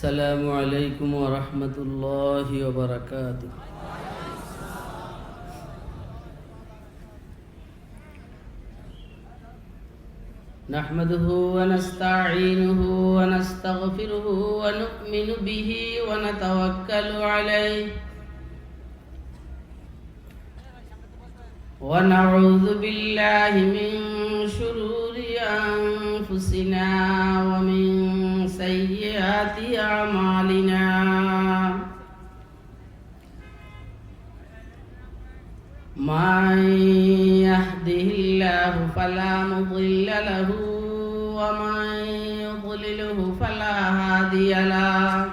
السلام عليكم ورحمة الله وبركاته. نحمده ونستعينه ونستغفره ونؤمن به ونتوكل عليه ونعوذ بالله من شرور أنفسنا ومن سيئات أعمالنا. من يهده الله فلا مضل له ومن يضلله فلا هادي له،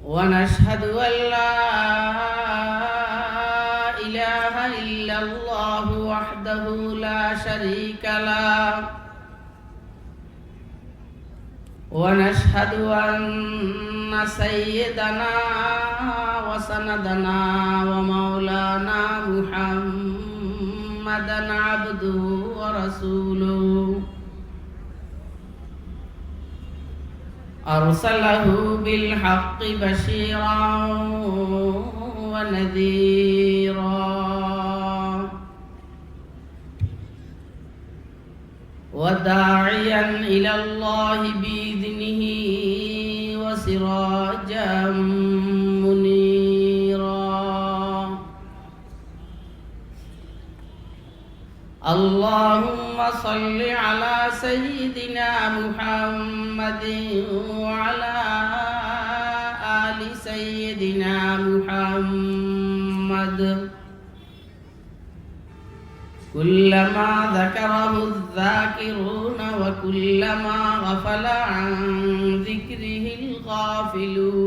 ونشهد أن لا إله إلا الله وحده لا شريك له، ونشهد أن سيدنا وسندنا ومولانا محمدا عبده ورسوله، أرسله بالحق بشيرا ونذيرا وداعيا إلى الله بإذنه وسراجا منيرا. اللهم صل على سيدنا محمد وعلى آل سيدنا محمد كلما ذكره الذاكرون وكلما غفل عن ذكره الغافلون.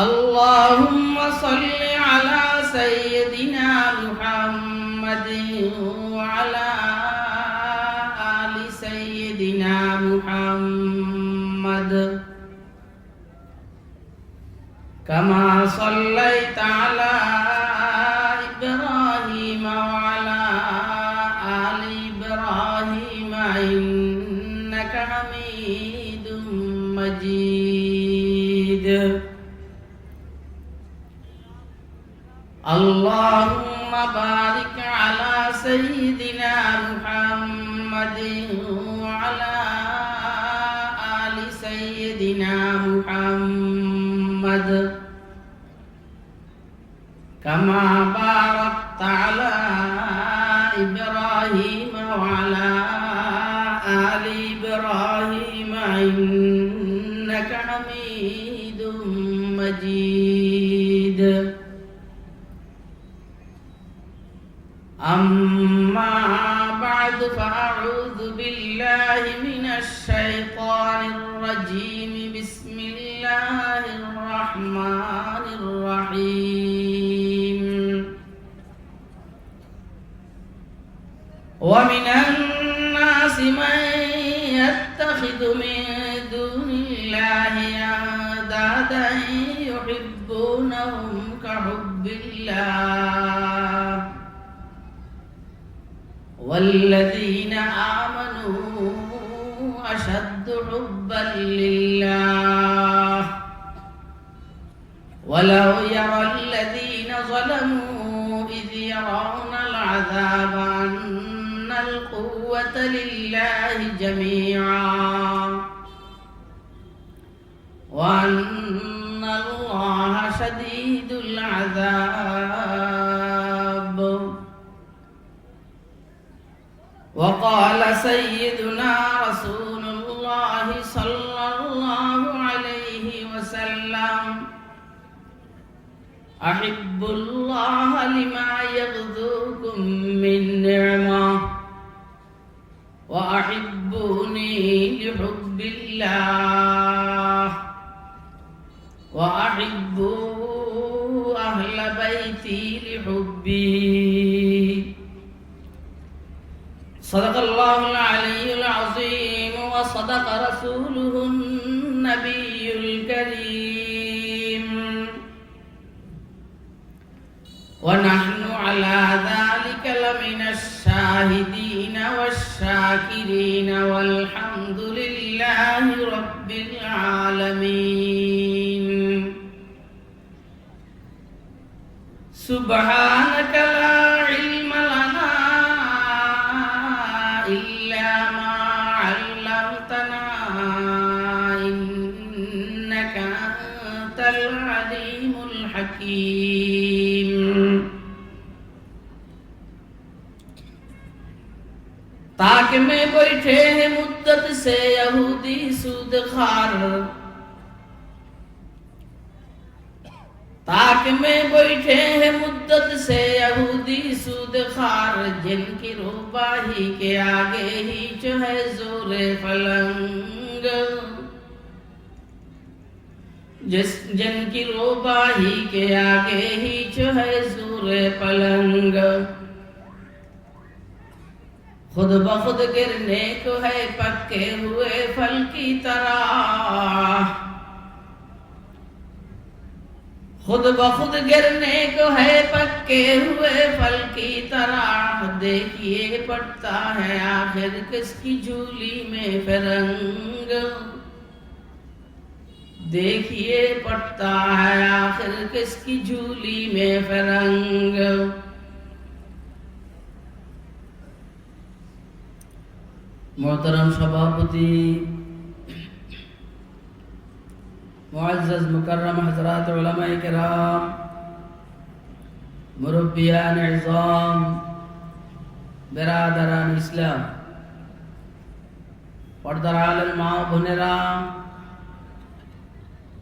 اللهم صل على سيدنا محمد وعلى آل سيدنا محمد كما صليت على إبراهيم وعلى آل إبراهيم إنك حميد مجيد. اللهم بارك على سيدنا محمد وعلى آل سيدنا محمد كما باركت على إبراهيم وعلى آل إبراهيم إنك حميد مجيد. أما بعد فأعوذ بالله من الشيطان الرجيم. بسم الله الرحمن الرحيم. ومن الناس من يتخذ من دون الله أندادا يحبونهم كحب الله والذين آمنوا أشد حبا لله. ولو يرى الذين ظلموا إذ يرون العذاب أن القوة لله جميعا وأن الله شديد العذاب. وقال سيدنا رسول الله صلى الله عليه وسلم: أحب الله لما يغذوكم من نعمة وأحبوني لحب الله وأحبوا أهل بيتي لحبي. صدق الله العلي العظيم وصدق رسوله النبي الكريم. ونحن على ذلك لمن الشاهدين والشاكرين والحمد لله رب العالمين سبحانك لا علم لنا إلا ما علمتنا إنك أنت العليم الحكيم ताक में बैठे हैं मुद्दत से यहूदी सूद खार ताक में बैठे हैं मुद्दत से यहूदी सूद खार जिनकी रूबाही के आगे ही जो है जोरे फलंग जिनकी रूबाही के आगे ही जो है जोरे पलंग खुद बखुद गिरने को है पक्के हुए फल की तरह खुद बखुद गिरने को है पक्के हुए फल की तरह देखिए पड़ता है आखिर किसकी झूली में फिरंग देखिए पड़ता है आखिर किसकी झूली में फिरंग मोहतरम सभापति मुअज़्ज़ज़ मुकर्रम हज़रात उलमाए किराम मुरब्बियान इज़ाम बिरादरान इस्लाम पर्दार आलम মা বোনেরা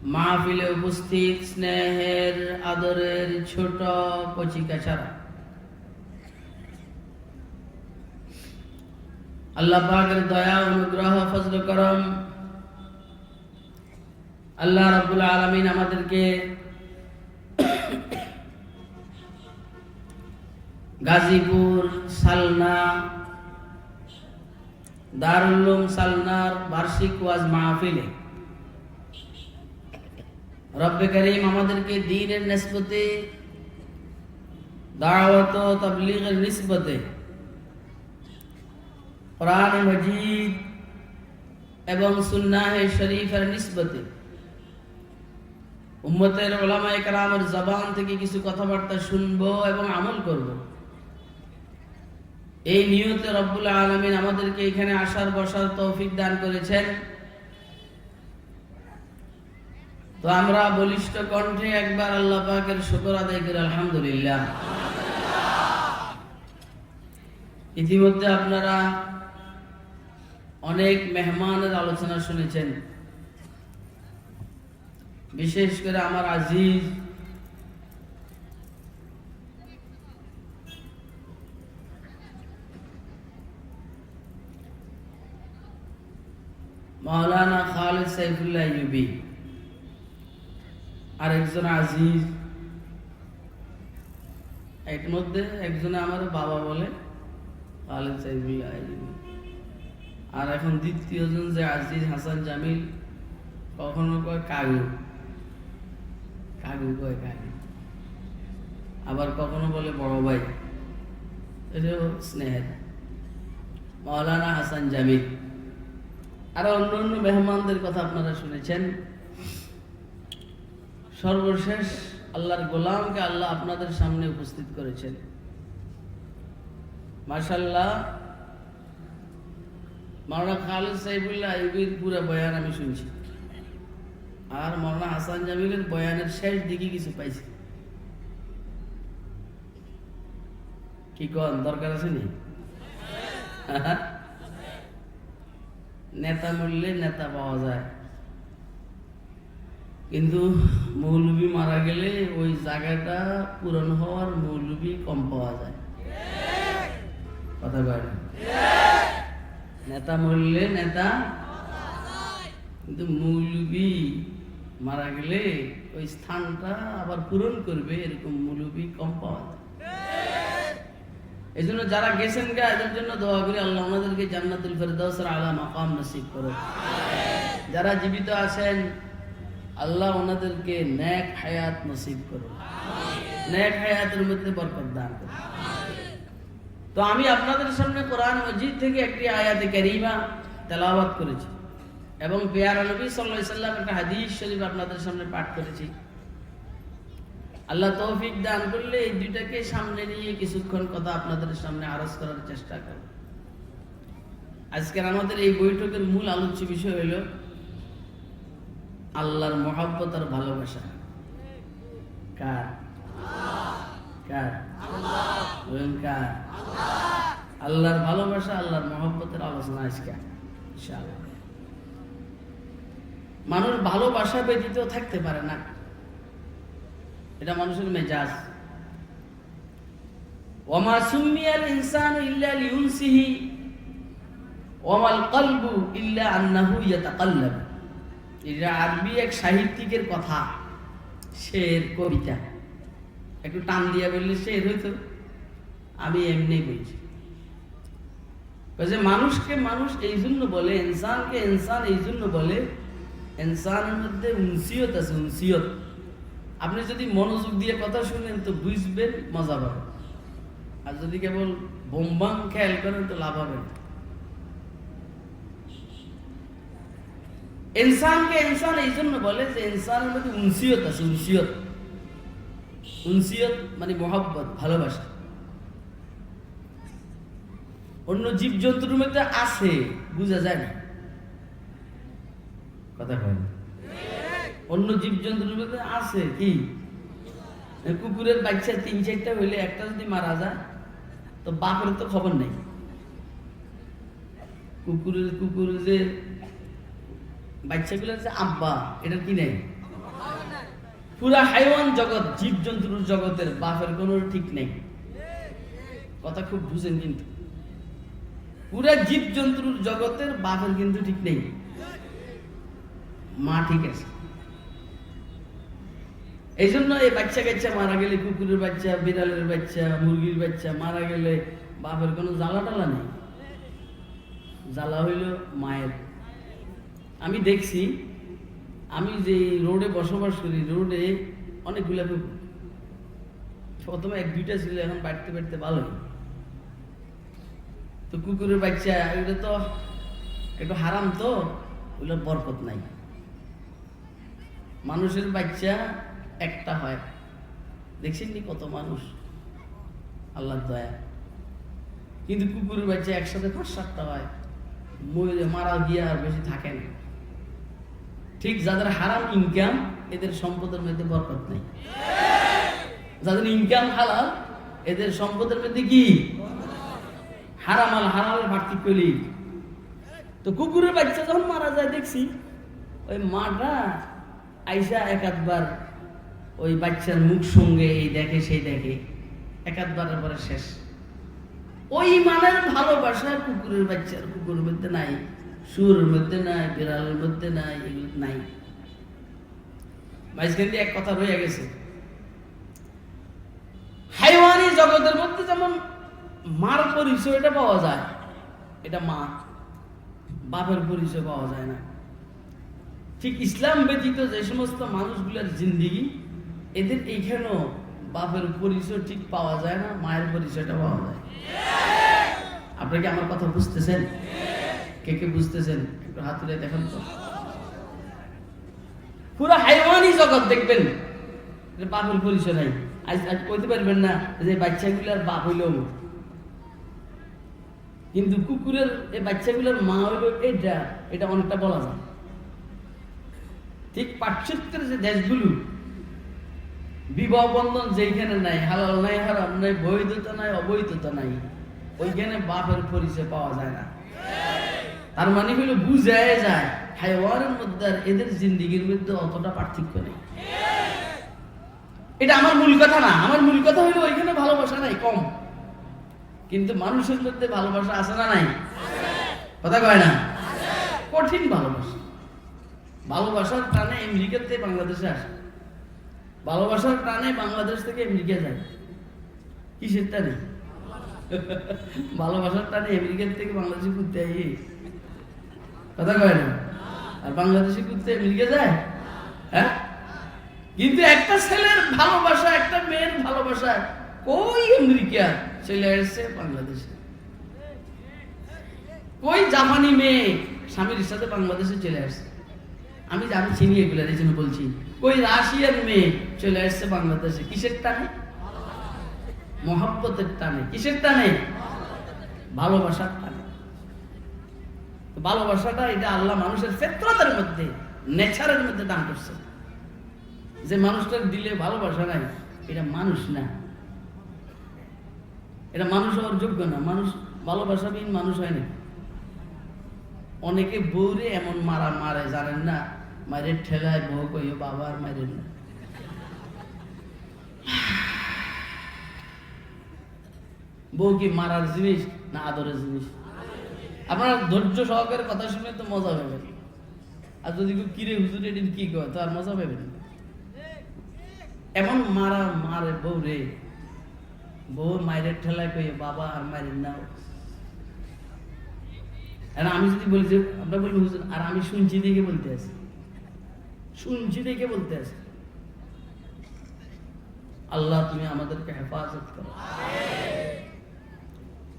মাহফিলে উপস্থিত স্নেহের আদরের ছোট কচিকাচারা আল্লাহ পাকের দয়া অনুগ্রহ ফজল করম আল্লাহ রাব্বুল আলামিন আমাদেরকে গাজীপুর সালনা দারুল উলুম সালনার বার্ষিক ওয়াজ মাহফিলে রব্বে করিম আমাদেরকে দ্বীনের নিসবতে দাওয়াত ও তাবলীগের নিসবতে कुरान मजीद एवं सुन्नाह शरीफের निस्बते উম্মতের উলামায়ে কেরামের জবান থেকে কিছু কথাবার্তা শুনবো এবং আমল করব এই নিয়তে রব্বুল আলামিন আমাদেরকে এখানে আসার বসার তৌফিক দান করেছেন তো আমরা বলিষ্ঠ কণ্ঠে একবার আল্লাহ পাকের শুকর আদায় করি আলহামদুলিল্লাহ ইতিমধ্যে আপনারা অনেক মেহমানের আলোচনা শুনেছেন বিশেষ করে আমার আজিজ মাওলানা খালিদ সাইফুল্লাহ আইয়ুবী আর একজন আজিজ এর মধ্যে একজনে আমার বাবা বলে খালিদ সাইফুল্লাহ আইয়ুবী আর এখন দ্বিতীয়জন যে আজিজ হাসান জামিল কখনো কয় কাগু কাগু কয় কাগু আবার কখনো বলে বড় ভাই এটাও স্নেহের মাওলানা হাসান জামিল আর অন্য অন্য মেহমানদের কথা আপনারা শুনেছেন সর্বশেষ আল্লাহর গোলামকে আল্লাহ আপনাদের সামনে উপস্থিত করেছেন মাশাআল্লাহ মাওলানা খালিদ সাইফুল্লাহ আইয়ুবীর পুরো বয়ান আমি শুনছি আর মাওলানা হাসান জামিলের বয়ানের শেষ দিকে কিছু পাইছি কি কোন দরকার আছে নি নেতা মরলে নেতা পাওয়া যায় কিন্তু মৌলবী মারা গেলে ওই জায়গাটা পূরণ হওয়ার মৌলবী কম পাওয়া যায় কথা বলেন নেতা মরলে নেতা কিন্তু মৌলবী মারা গেলে ওই স্থানটা আবার পূরণ করবে এরকম মৌলবী কম পাওয়া যায় এজন্য যারা গেছেন গা এদের জন্য দোয়া করি আল্লাহ ওনাদেরকে জান্নাতুল ফেরদাউসের আলা মাকাম নসিব করুন যারা জীবিত আছেন আল্লাহ ওনাদেরকে নেক হায়াত নসিব করুন নেক হায়াতের মধ্যে বরকত দান করুন। তো আমি আপনাদের সামনে কোরআন মজিদ থেকে একটি আয়াতে কারিমা তেলাওয়াত করেছি এবং পেয়ারা নবী সাল্লাল্লাহু আলাইহি সাল্লাম একটা হাদিস শরীফ আপনাদের সামনে পাঠ করেছি। আল্লাহ তৌফিক দান করলে এই দুইটাকে সামনে নিয়ে কিছুক্ষণ কথা আপনাদের সামনে আরজ করার চেষ্টা করব। আজকের আমাদের এই বৈঠকের মূল আলোচ্য বিষয় হইল আল্লাহর মহব্বত আর ভালোবাসা। কার? কার? কার? আল্লাহর ভালোবাসা, আল্লাহর মহব্বতের আলোচনা আজকে ইনশাআল্লাহ। মানুষ ভালোবাসা ব্যতীত থাকতে পারে না, এটা মানুষের মেজাজ। ওয়ামা সুমিয়াল ইনসানু ইল্লা লিউনসিহি ওয়ামাল কলবু ইল্লা আন্নাহু ইয়াতাকাল্লাব। এটা আরবি এক সাহিত্যিকের কথা, শের, কবিতা। একটু টান দিয়া বললে শের হইতো, আমি এমনি বলছি। মানুষকে মানুষ এই জন্য বলে, ইনসানকে ইনসান এই জন্য বলে, ইনসানের মধ্যে উনসিয়ত আছে, উনসিয়ত। আপনি যদি মনোযোগ দিয়ে কথা শুনেন তো বুঝবেন, মজা পাবেন। আর যদি কেবল বোমবাম খেয়াল করেন তো লাভ হবে না। ইনসানকে ইনসান এই জন্য বলে যে ইনসানের মধ্যে উনসিয়ত আছে, উনসিয়ত। উনসিয়ত মানে মহব্বত, ভালোবাসা। অন্য জীব জন্তুর মধ্যে আছে, বুঝা যায় না, কথা কয়। অন্য জীব জন্তুর মধ্যে আছে কি, কুকুরের বাচ্চা 3-4টা হইলে একটা যদি মারা যায় তো বাপের তো খবর নেই। কুকুর যে বাচ্চাগুলো যে আব্বা, এটা কি নেই। পুরা হাইওয়ান জগৎ, জীব জন্তুর জগতের বাপের কোনো ঠিক নেই। কথা খুব বুঝেন, কিন্তু পুরা জীব জন্তুর জগতের বাপের কিন্তু ঠিক নেই, মা ঠিক আছে। এই জন্য এই বাচ্চা কাচ্চা মারা গেলে, কুকুরের বাচ্চা, বিড়ালের বাচ্চা, মুরগির বাচ্চা মারা গেলে বাপের কোনো জ্বালা টালা নেই, জ্বালা হইল মায়ের। আমি দেখছি, আমি যে রোডে বসবাস করি, রোডে অনেকগুলা কুকুর। প্রথমে 1-2টা ছিল, এখন বাড়তে বাড়তে ভালো। তো কুকুরের বাচ্চা ওইটা তো একটু হারাম, তো ওগুলো বরকত নাই। মানুষের বাচ্চা একটা হয়, দেখছেন নি কত মানুষ, আল্লাহর দয়া। কিন্তু কুকুরের বাচ্চা একসাথে 5-7টা হয়, মরে মারা গিয়ে আর বেশি থাকে না। ঠিক যাদের হারাম ইনকাম, এদের সম্পদের মধ্যে বরকত নেই। যাদের ইনকাম হালাল, এদের সম্পদের মধ্যে কি হারাম আল হারামের পার্থক্য নেই। তো কুকুরের বাচ্চা যখন মারা যায়, দেখছি ওই মাটা আইসা এক-আধবার ওই বাচ্চার মুখ সঙ্গে এই দেখে সেই দেখে, এক-আধবারের পরে শেষ। ওই মানের ভালোবাসা কুকুরের বাচ্চার কুকুরের মধ্যে নাই, শুয়োরের মধ্যে নাই, বিড়ালের মধ্যে নাই, এগুলো নাই। মাঝখান দিয়ে এক কথা রয়ে গেছে, হাইওয়ানি জগতের মধ্যে যেমন মার পরিচয়টা পাওয়া যায়, এটা মা, বাপের পরিচয় পাওয়া যায় না। ঠিক ইসলাম ব্যতীত যে সমস্ত মানুষগুলোর জিন্দিগি, এদের এইখানেও বাপের পরিচয় ঠিক পাওয়া যায় না, মায়ের পরিচয়টা পাওয়া যায়। আপনারা কি আমার কথা বুঝতেছেন? কে কে বুঝতেছেন একটু হাত তুলে দেখেন তো। পুরো হাইওয়ানি জগৎ দেখবেন বাপের পরিচয় নাই। আজ কইতে পারবেন না যে বাচ্চাগুলার বাপ হইল, কিন্তু কুকুরের এই বাচ্চাগুলোর মা হইল এটা অনেকটা বলা যায়। ঠিক পাশ্চাত্যের যে দেশগুলো, বিবাহ বন্ধন যেখানে নাই, হালাল নাই, হারাম নাই, বৈধতা নাই, অবৈধতা নাই, ওইখানে বাপের পরিচয় পাওয়া যায় না। তার মানে হইল বুঝায় যায় হাইওয়ানের মধ্যে আর এদের জিন্দিগির মধ্যে অতটা পার্থক্য নেই। এটা আমার মূল কথা না। আমার মূল কথা হইলো ওইখানে ভালোবাসা নাই, কম, কিন্তু মানুষের মধ্যে ভালোবাসা আছে না নাই? কথা কয় না? কঠিন ভালোবাসা। ভালোবাসার টানে আমেরিকা থেকে বাংলাদেশে আসে, ভালোবাসার টানে বাংলাদেশ থেকে আমেরিকা যায়। কিসের টানে? ভালোবাসার টানে আমেরিকা থেকে বাংলাদেশে ঘুরতে আই, কথা কয় না? আর বাংলাদেশে ঘুরতে আমেরিকা যায়? হ্যাঁ, কিন্তু একটা ছেলের ভালোবাসা, একটা মেয়ের ভালোবাসা কই আমেরিকা চলে আসছে বাংলাদেশে, কই জাপানি মেয়ে স্বামীর সাথে বাংলাদেশে চলে আসছে। আমি জানি চিনি এগুলো, এই জন্য বলছি। কই রাশিয়ার মেয়ে চলে আসছে বাংলাদেশে, কিসের টানে? মহব্বতের টানে। কিসের টানে? ভালোবাসার টানে। ভালোবাসাটা এটা আল্লাহ মানুষের ফিতরতের মধ্যে, নেচারের মধ্যে দান করছে। যে মানুষটার দিলে ভালোবাসা নাই, এটা মানুষ না, এটা মানুষ হওয়ার যোগ্য না। মানুষ ভালোবাসাবিহীন মানুষ হয় না। অনেকে বউরে এমন মারে জানেন না, মায়ের ঠেলায় বউ কইও বাবা আর মায়ের না। বউ কি মারার জিনিস না আদরের জিনিস? আপনারা ধৈর্য সহকারে কথা শুনে তো মজা পাবেন, আর যদি কেউ কিরে হুজুর এদিন কি কয় তো আর মজা পাবেন। এমন মারে বউ রে, বউ মায়ের ঠেলায় কইয়ে বাবা আর মায়ের নাও। আমি যদি বলি যে আমরা বলবো হুজুর, আর আমি শুনছি দেখে বলতে আছি, শুনছি দেখে বলতে আছি। আল্লাহ তুমি আমাদেরকে হেফাজত করো।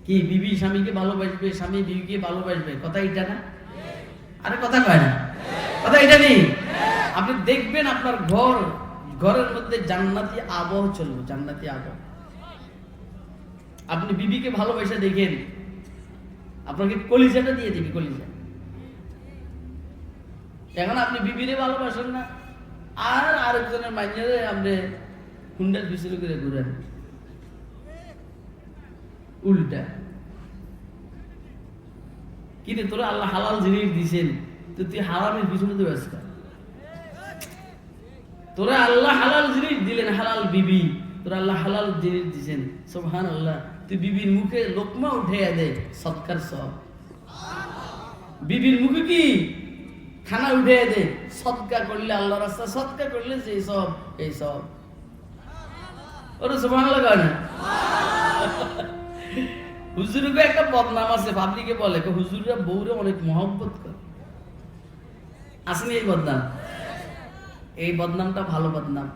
কি বিবি স্বামীকে ভালোবাসবে, স্বামী বিবিকে ভালোবাসবে, কথা এটা না? আরে কথা কয় না, কথা এটা নেই। আপনি দেখবেন আপনার ঘরের মধ্যে জান্নাতি আবহ চলবে, জান্নাতি আবহ। আপনি বিবিকে ভালোবাসা দেখেন, আপনাকে কলিজাটা দিয়ে দিবি, কলিজা। এখন আপনি বিবিরে ভালোবাসেন না, আর আরেকজনের মাইনে আপনি হুন্ডার পিছনে করে ঘুরেন, উল্টা। কিন্তু তোরা আল্লাহ হালাল জিনিস দিছেন, তো তুই হারামের পিছনে তো ব্যস্ত। তোরা আল্লাহ হালাল জিনিস দিলেন, হালাল বিবি, তোরা আল্লাহ হালাল জিনিস দিছেন, সুবহানাল্লাহ। তুই বিবির মুখে লোকমা উঠে দে, সৎকার সব। বিবির মুখে কি খানা উঠে দে, সৎকার করলে আল্লাহ রাস্তা, সৎকার করলে যে সব, এই সব। ওরা সুবহানাল্লাহ কয় না? হুজুরকে একটা বদনাম আছে, পাবলিকে বলে হুজুররা বউরে অনেক মহব্বত করে। আসেনি এই বদনাম? এই বদনামটা ভালো বদনাম।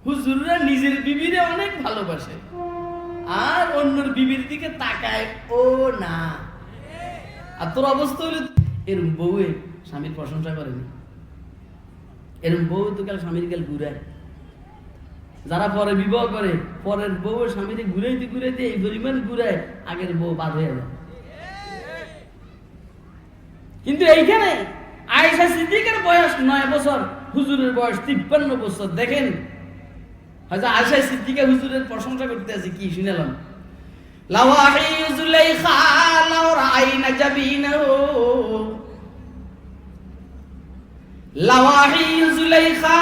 হুজুররা নিজের বিবিরে অনেক ভালোবাসে, আর অন্যের বিবির দিকে তাকায় ও না। আর তোর অবস্থা হলো এরম বউয়ে স্বামীর প্রশংসা করেনি, এরম বউ তো কাল স্বামীর কাল ঘুরায়। যারা পরে বিবাহ করে, পরের বউ স্বামীরে ঘুরাইতে এই পরিমাণ ঘুরায়, আগের বউ বাদ হয়ে যায়। কিন্তু এইখানে আয়েশা সিদ্দিকার বয়স 9 বছর, হুজুরের বয়স 53 বছর। দেখেন হযরত আয়েশা সিদ্দিকা হুজুরের প্রশংসা করতে আছে, কি শুনলাম? লাওয়াহি যুলাইখা লাও রাআইনা জাবিনাহু, লাওয়াহি যুলাইখা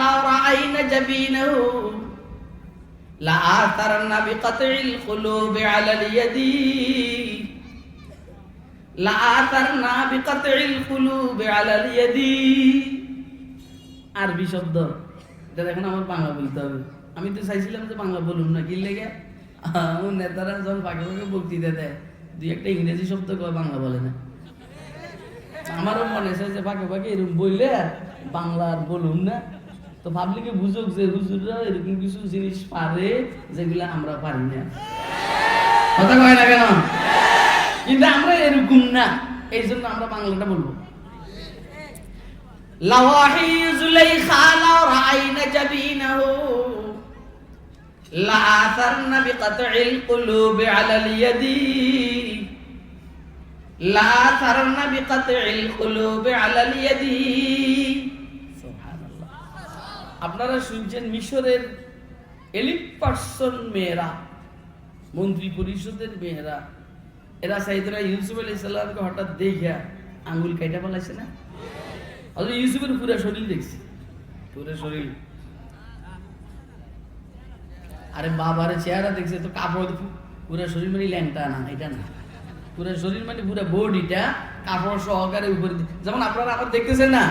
লাও রাআইনা জাবিনাহু লা আতারনা বিকাতিল কুলুবি আলাল ইয়াদি, লা আতারনা বিকাতিল কুলুবি আলাল ইয়াদি। আরবি শব্দ এটা দেখেন, আমার বাংলা বলতে হবে। আমি তো চাইছিলাম যে বাংলা বলুন না, কি লেগে নেতারা যখন ফাঁকে ফাঁকে বক্তৃতা দেয়, দুই একটা ইংরেজি শব্দ কয়, বাংলা বলে না। আমারও মনে চাই যে ফাঁকে ফাঁকে এরকম বললে বাংলা আর বলুন না, তো পাবলিকে বুঝুক যে হুজুররা এরকম কিছু জিনিস পারে যেগুলা আমরা পারি না। কথা কয় না কেন? কিন্তু আমরা এরকম না, এই জন্য আমরা বাংলাটা বলবো। লাওয়াহি যুলাইখা লাও রাআইনা জাবিনাহু লা আতারনা বিকাতিল কুলুবি আলাল ইয়াদি, লা আতারনা বিকাতিল কুলুবি আলাল ইয়াদি। সুবহানাল্লাহ। আপনারা শুনছেন মিশরের এলিট পার্সন মেয়েরা, মন্ত্রী পরিষদের মেয়েরা, এরা সাইদরা ইউসুফ আলাইহিস সালামকে হঠাৎ দেখা আঙ্গুল কাইটা ফেলাইছে না? আচ্ছা, ইউসুফের পুরো শরীর দেখছি, পুরো শরীর। আরে বাবারে চেহারা দেখছে তো, কাপড় পুরো শরীর মানে ল্যাংটা না, এটা না, পুরো শরীর মানে পুরো বডিটা কাপড় সহকারে উপরে, যেমন আপনারা আবার দেখতেছেন না,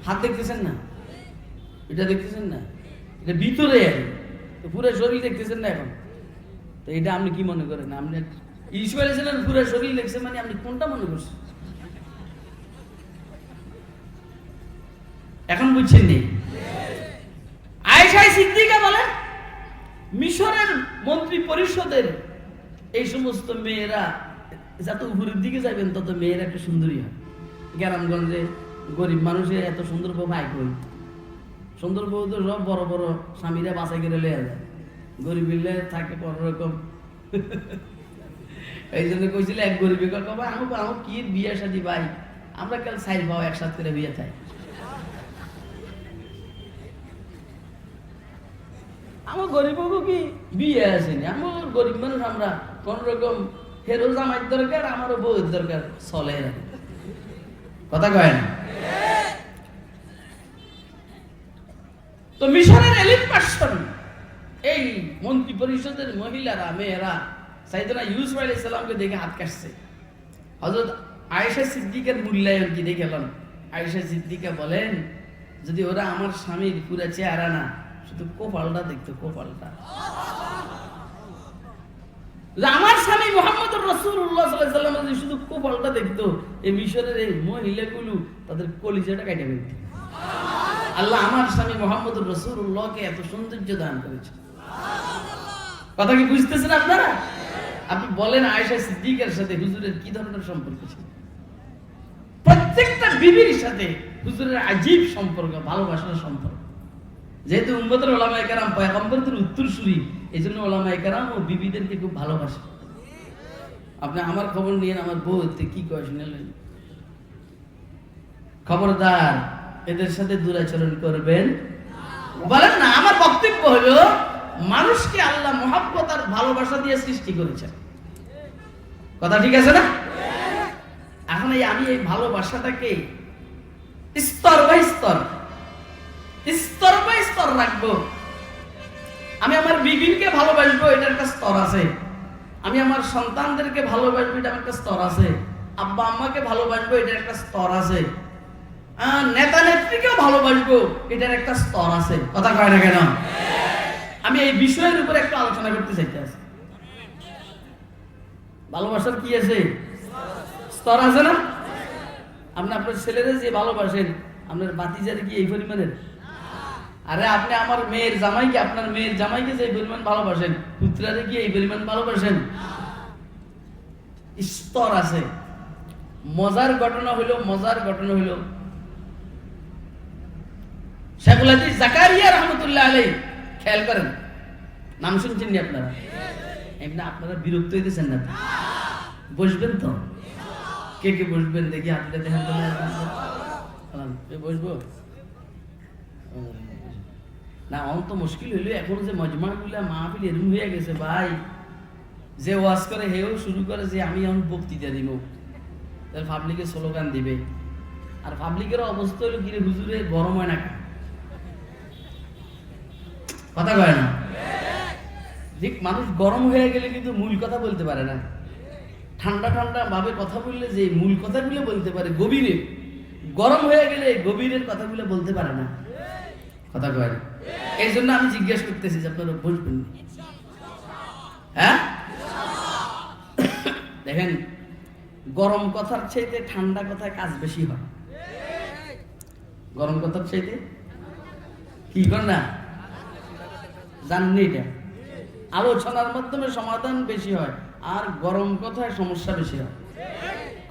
হাত দেখতেছেন না, এটা দেখতেছেন না, এটা ভিতরে তো পুরো শরীর দেখতেছেন না এখন। তো এটা আপনি কি মনে করেন? আপনি ইউসুফ আলাইহিস সালাম পুরো শরীর দেখছে মানে আপনি কোনটা মনে করছেন? এখন বুঝছেন নি? আয়েশা সিদ্দিকা বলেন মিশরের মন্ত্রী পরিষদের এই সমস্ত মেয়েরা যত উপরের দিকে যাবেন তত মেয়েরা একটু সুন্দরী হয়। গ্রামগঞ্জে গরিব মানুষের এত সুন্দর বউ পায় কই? সুন্দর বউ তো সব বড় বড় স্বামীরা বাসায় করে লেয়া যায়, গরিব থাকে পর রকম। এই জন্য কইছিল এক গরিবী কবা আমার কি বিয়ে শাদী ভাই, আমরা কাল সাইল পাও একসাথে করে বিয়ে চাই। আমার গরিব কি বিয়ে আসেনি, আমার গরিব মানুষ, আমরা কোন রকম হেরো জামাই দরকার, আমারও বউয়ের দরকার, চলে কথা কয় না। তো মিশরের এলিট পার্সন এই মন্ত্রী পরিষদের মহিলারা মেয়েরা সাইয়েদনা ইউসুফ আলাইহিস সালামকে দেখে হাত কাটছে। হযরত আয়েশা সিদ্দিকার মূল্যায়ন কি দেখেলেন? আয়েশা সিদ্দিকা বলেন যদি ওরা আমার স্বামীর পুরা চেহারা না, শুধু কপালটা দেখতো, কপালটা। আমার স্বামী মুহাম্মদুর রাসূলুল্লাহ সাল্লাল্লাহু আলাইহি ওয়াসাল্লাম যদি শুধু কপালটা দেখতো, এই মিশরের এই মহিলাগুলো তাদের কলিজাটা কাটে ফেলত। আল্লাহ আমার স্বামী মুহাম্মদুর রাসূলুল্লাহকে এত সৌন্দর্য দান করেছে। কথা কি বুঝতেছেন আপনারা? আপনি বলেন আয়েশা সিদ্দিকার সাথে হুজুরের কি ধরনের সম্পর্ক ছিল? প্রত্যেকটা বিবির সাথে হুজুরের আজীব সম্পর্ক, ভালোবাসার সম্পর্ক। যেহেতু উম্মতের উলামায়ে কেরাম পয়গম্বরদের উত্তরসূরি, এজন্য উলামায়ে কেরাম ও বিবিদেরকে খুব ভালোবাসে। আপনি আমার খবর নিয়ে আমার বউ কি কয় শুনলেন? খবরদার এদের সাথে দুরাচরণ করবেন বলেন না। আমার বক্তব্য হলো মানুষকে আল্লাহ মহব্বত আর ভালোবাসা দিয়ে সৃষ্টি করেছেন। কথা ঠিক আছে না? এখন আমি এই ভালোবাসাটাকে স্তর বাই স্তর রাখবো। আমি আমার বিবিকে ভালোবাসবো, এটা একটা স্তর আছে। আমি আমার সন্তানদেরকে ভালোবাসবো, এটা একটা স্তর আছে। আব্বা আম্মাকে ভালোবাসবো, এটার একটা স্তর আছে। নেতা নেত্রীকেও ভালোবাসবো, এটার একটা স্তর আছে। কথা কয় না কেন? আমি এই বিষয়ের উপর একটু আলোচনা করতে চাইতেছি। ভালোবাসার কি আছে? স্তর আছে না? আপনি আপনার ছেলেরা যে ভালোবাসেন, আপনার বাতিজারে কি এই পরিমাণের? আরে আপনি আমার মেয়ের জামাইকে, আপনার মেয়ের জামাইকে যে পরিমাণ ভালোবাসেন, পুত্রারে কি এই পরিমাণ ভালোবাসেন? স্তর আছে। মজার ঘটনা হইল শেখুল হাদিস জাকারিয়া রাহমাতুল্লাহ আলাইহি, খেয়াল করেন, নাম শুনছেন নি আপনারা? এমনি আপনারা বিরক্ত হইতেছেন না? বসবেন তো? কে কে বসবেন দেখি হাতটা দেখেন তো। বসবো না? অন্ত মুশকিল হইলো এখন যে মজমাগুলা মাহফিল এরকম হয়ে গেছে ভাই, যে ওয়াজ করে হেও শুরু করে যে আমি এখন বক্তৃতা দিব, তাহলে পাবলিকের স্লোগান দিবে। আর পাবলিকের অবস্থা হলো কি রে হুজুরে গরম হয় না, কথা কয় না? ঠিক মানুষ গরম হয়ে গেলে কিন্তু মূল কথা বলতে পারে না। ঠান্ডা ঠান্ডা ভাবে কথা বললে যে মূল কথাগুলো বলতে পারে, গভীরে। গরম হয়ে গেলে গভীরের কথাগুলো বলতে পারে না। কথা কয় না? এই জন্য আমি জিজ্ঞেস করতেছি যে আপনারা বুঝবেন। হ্যাঁ, দেখেন গরম কথার চাইতে ঠান্ডা কথায় কাজ বেশি হয়। গরম কথার চাইতে কি করে না জাননি, এটা আলোচনার মাধ্যমে সমাধান বেশি হয়, আর গরম কথায় সমস্যা বেশি হয়।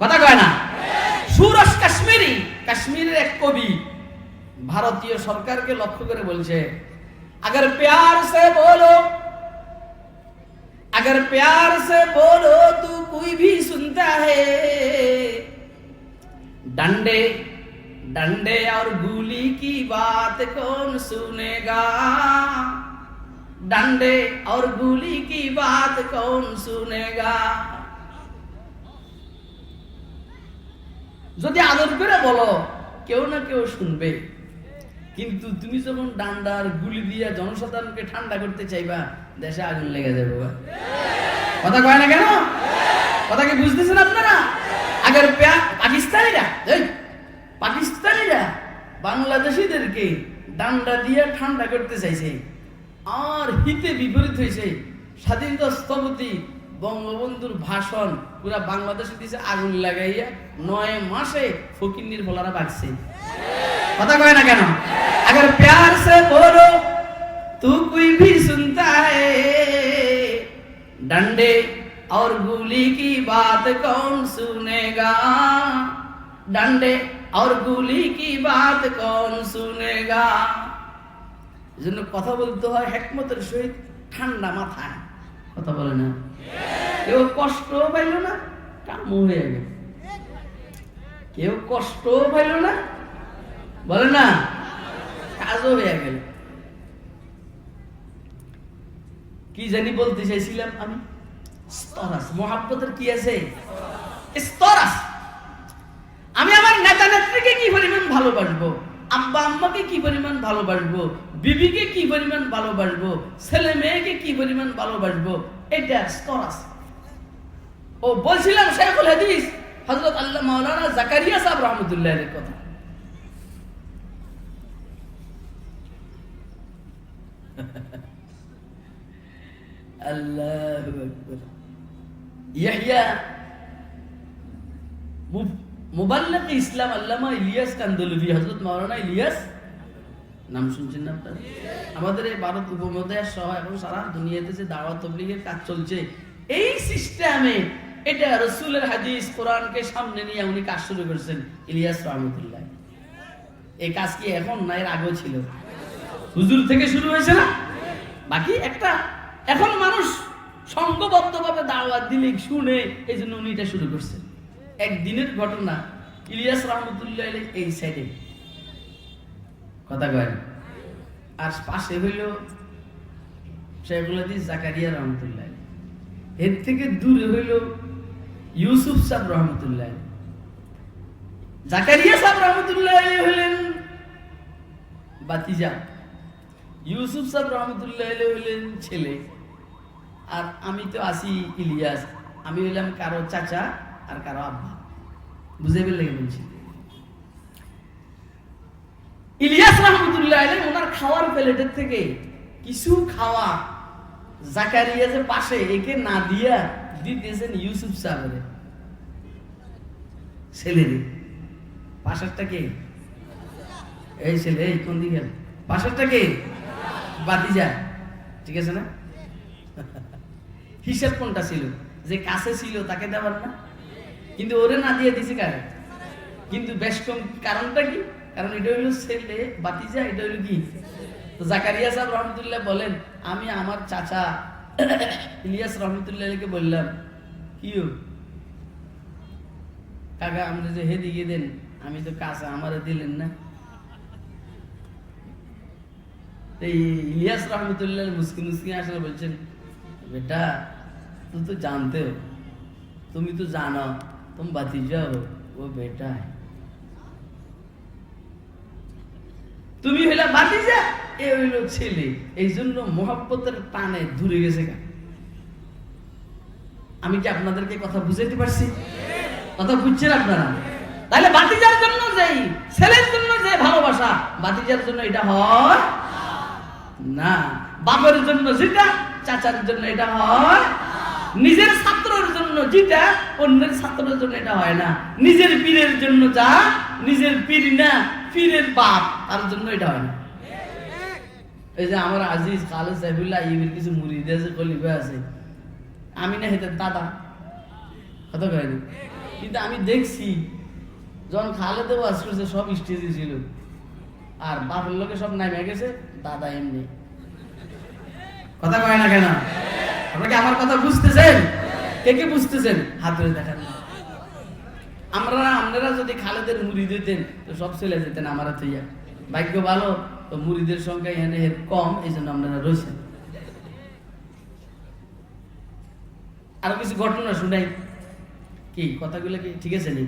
কথা কয় না? সুরজ কাশ্মীরি, কাশ্মীরের এক কবি ভারতীয় সরকারকে লক্ষ্য করে বলছে, अगर प्यार से बोलो तू कोई भी सुनता है, डंडे डंडे और गोली की बात कौन सुनेगा, डंडे और गोली की बात कौन सुनेगा। যদি আদর করে বলো কেউ না কেউ শুনবে, কিন্তু তুমি যখন ডান্ডার গুলি দিয়ে জনসাধারণকে ঠান্ডা করতে চাইবা, দেশে আগুন লেগে যাবে। কথা কয় না কেন? কথা কি বুঝতেছেন আপনারা? আগের পাকিস্তানিরা বাংলাদেশিদেরকে ডান্ডা দিয়ে ঠান্ডা করতে চাইছে, আর হিতে বিপরীত হয়েছে। স্বাধীনতা স্থপতি বঙ্গবন্ধুর ভাষণ পুরা বাংলাদেশে দিয়েছে আগুন লাগাইয়া, 9 মাসে ফকিন্নির ভোলারা বাঁচছে। কথা কয় না কেন? अगर प्यार से बोलो तू कोई भी सुनता है, डंडे और गोली की बात कौन सुनेगा, डंडे और गोली की बात कौन सुनेगा। এজন্য কথা বলতে হয় হিকমতের সহিত, ঠান্ডা মাথায় কথা বলে না। কেউ কষ্ট পাইল না, কাম হয়ে গেল। কেউ কষ্ট পাইল না, বলে না, কাজও হয়ে গেল। কি জানি বলতে চাইছিলাম আমি? স্তর আছে, মহাব্বতের কি আছে? স্তর আছে। আমি আমার নেতা নেত্রীকে কি পরিমাণ ভালোবাসবো, আব্বা আম্মাকে কি পরিমাণ ভালোবাসবো, বিবিকে কি পরিমাণ ভালোবাসবো, ছেলে মেয়েকে কি পরিমাণ ভালোবাসবো, এটা স্তর আছে। ও বলছিলাম শেখুল হাদিস হযরত আল্লাহ মাওলানা জাকারিয়া সাহেব রহমাতুল্লাহির কথা। আল্লাহু আকবার। ইয়াহইয়া মুবাল্লিগ ইসলাম আল্লামা ইলিয়াস কান্দলভি, হযরত মাওলানা ইলিয়াস, নাম শুনছেন না আপনারা? আমাদের এই ভারত উপমহাদেশ সহ এখন সারা দুনিয়াতে যে দাওয়াত তাবলীগের কাজ চলছে, এই সিস্টেমে এটা রাসূলের হাদিস কোরআনকে সামনে নিয়ে উনি কাজ শুরু করেছেন ইলিয়াস রহমাতুল্লাহ। এই কাজ কি এখন না এর আগেও ছিল? হুজুর থেকে শুরু হয়েছে না? বাকি একটা এখন মানুষ সংঘবদ্ধভাবে দাওয়াত দিলে শুনে, এই জন্য উনি এটা শুরু করছেন। একদিনের ঘটনা, ইলিয়াস রহমতুল্লাহ এই সাইডে কথা কয়, আর পাশে হইল শেখুল হাদিস জাকারিয়া রহমতুল্লাহ, এর থেকে দূরে হইল ইউসুফ সাহেব রহমতুল্লাহ। জাকারিয়া সাহেব রহমতুল্লাহ হইলেন বাতিজা, ইউসুফ সাহেব রহমতুল্লাহ হইলেন ছেলে, আর আমি তো আছি ইলিয়াস, আমি হইলাম কারো চাচা আর কারো আব্বা। বুঝে ফেললে বলছি। ইলিয়াস রহমতুল্লাহ ওনার খাওয়ার প্লেটের থেকে কিছু খাওয়া জাকারিয়া যে পাশে একে না দিয়া দিতেছেন ইউসুফ সাহেবের ছেলেরে। পাশেরটা কে? এই ছেলে, এই কোন দিকে? পাশেরটা কে? বাতিজা, ঠিক আছে না? হিসাব কোনটা ছিল? যে কাছে ছিল তাকে দেওয়ার না, কিন্তু ওরে না দিয়ে দিছে কারে? কিন্তু বেশ কম। কারণটা কি? কারণ এটা হইলো ছেলে বাতিজা, এটা হইলো কি? তো জাকারিয়া সাহেব রহমতুল্লাহ বলেন, আমি আমার চাচা ইলিয়াস রহমতুল্লাহকে বললাম, কি কাকা আমরা যে হে দিয়ে দেন, আমি তো কাছে আমারে দিলেন না। এই ইলিয়াস রহমতুল্লাহ মুস্কি মুস্কি আসলে বলছেন, बेटा तू तो जानते हो, तुम ही तो जानो, तुम भतीजा हो, वो बेटा है। তুমি হইলা ভাতিজা, এ হইল ছেলে। এই জন্য মোহাব্বতের টানে দূরে গেছে। আমি কি আপনাদেরকে কথা বুঝাইতে পারছি? কথা বুঝছেন আপনারা? তাহলে ভাতিজার জন্য যেই, ছেলের জন্য যে ভালোবাসা, ভাতিজার জন্য এটা হয় না। বাবার জন্য যেটা, চাচার জন্য এটা হয়। নিজের ছাত্রের জন্য যেটা, অন্যের ছাত্রের জন্য এটা হয় না। নিজের পীরের জন্য যা, নিজের পীর না, পীরের বাপ, তার জন্য এটা হয় না। এই যে আমার আজিজ খালেদ সাইফুল্লাহ ইবির কিছু মুরিদ আছে, খলিফা আছে, আমি না হেতে দাদা কথা কয়নি, কিন্তু আমি দেখছি যখন খালেদে ওয়াজ করছে সব স্টেজে ছিল, আর বাপের লোকে সব নামে গেছে, দাদা এমনি কথা কয় না কেন? আপনারা কি আমার কথা বুঝতেছেন? কে কে বুঝতেছেন হাত ধরে দেখান। আপনারা যদি খালেদের মুরিদ হইতেন তো সব চলে যেতেন আমার থইয়া। ভাগ্য ভালো তো মুরিদের সংখ্যা এখানে কম, এই জন্য আপনারা রয়েছেন। আরো কিছু ঘটনা শুনাই, কি কথাগুলো কি ঠিক আছে? নি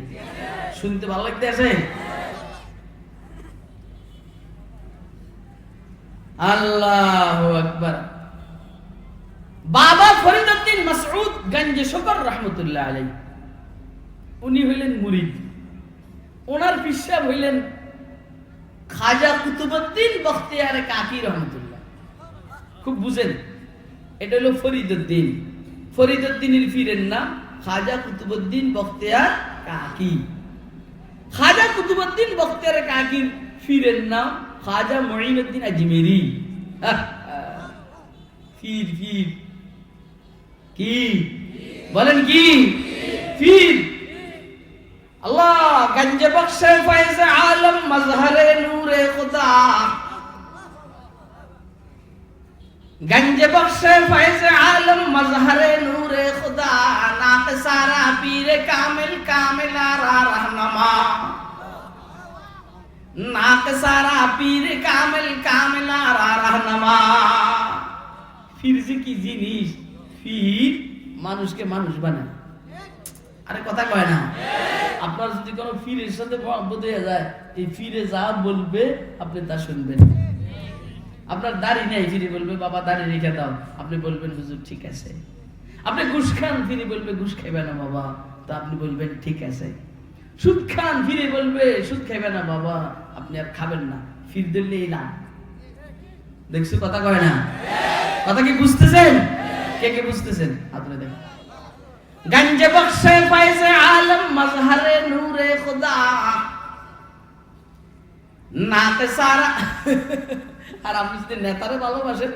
শুনতে ভালো লাগতে আছে? আল্লাহু আকবার। বাবা ফরিদউদ্দিন মাসউদ গঞ্জ শকর রহমতুল্লাহ আলাইহি, উনি হইলেন মুরিদ। ওনার পিসাব হইলেন খাজা কুতুবউদ্দিন বখতিয়ার কাকি রহমতুল্লাহ। খুব বুঝেন, এটা হলো ফরিদউদ্দিন। ফরিদউদ্দিনের পীরের নাম খাজা কুতুবউদ্দিন বখতিয়ার কাকি। খাজা কুতুবউদ্দিন বখতিয়ার কাকির পীরের নাম খাজা মঈনুদ্দিন আজমেরি। পীর পীর কি বলেন, কি পীর? আল্লাহ গঞ্জে বখশে ফয়জ আলম মজহরে নূরে খুদা, গঞ্জে বখশে ফয়জ আলম মজহরে নূরে খুদা, নাক সারা পীর কামিল কামিলারা रहनुमा, নাক সারা পীর কামিল কামিলারা रहनुमा। পীর যে কি জিনিস? পীর মানুষকে মানুষ বানায়। আরে কথা কয় না? আপনার যদি কোনো পীরের সাথে মহব্বত হয়ে যায়, এই পীরে যা বলবে আপনি তা শুনবেন। আপনার দাড়ি নেই, ফিরে বলবে বাবা দাড়ি রেখে দাও, আপনি বলবেন হুজুর ঠিক আছে। আপনি ঘুষ খান, ফিরে বলবে ঘুষ খাইবে না বাবা, তো আপনি বলবেন ঠিক আছে। সুদ খান, ফিরে বলবে সুদ খাইবে না বাবা, আপনি আর খাবেন না। ফির দিলেই না। দেখছো কথা কয় না? কথা কি বুঝতেছেন? কে কে বুঝতেছেন? আপনি দেখেন। গঞ্জে বখশে ফয়জ আলম মজহরে নূরে খুদা, নাক সারা। আর আপনি যদি নেতারে ভালোবাসেন,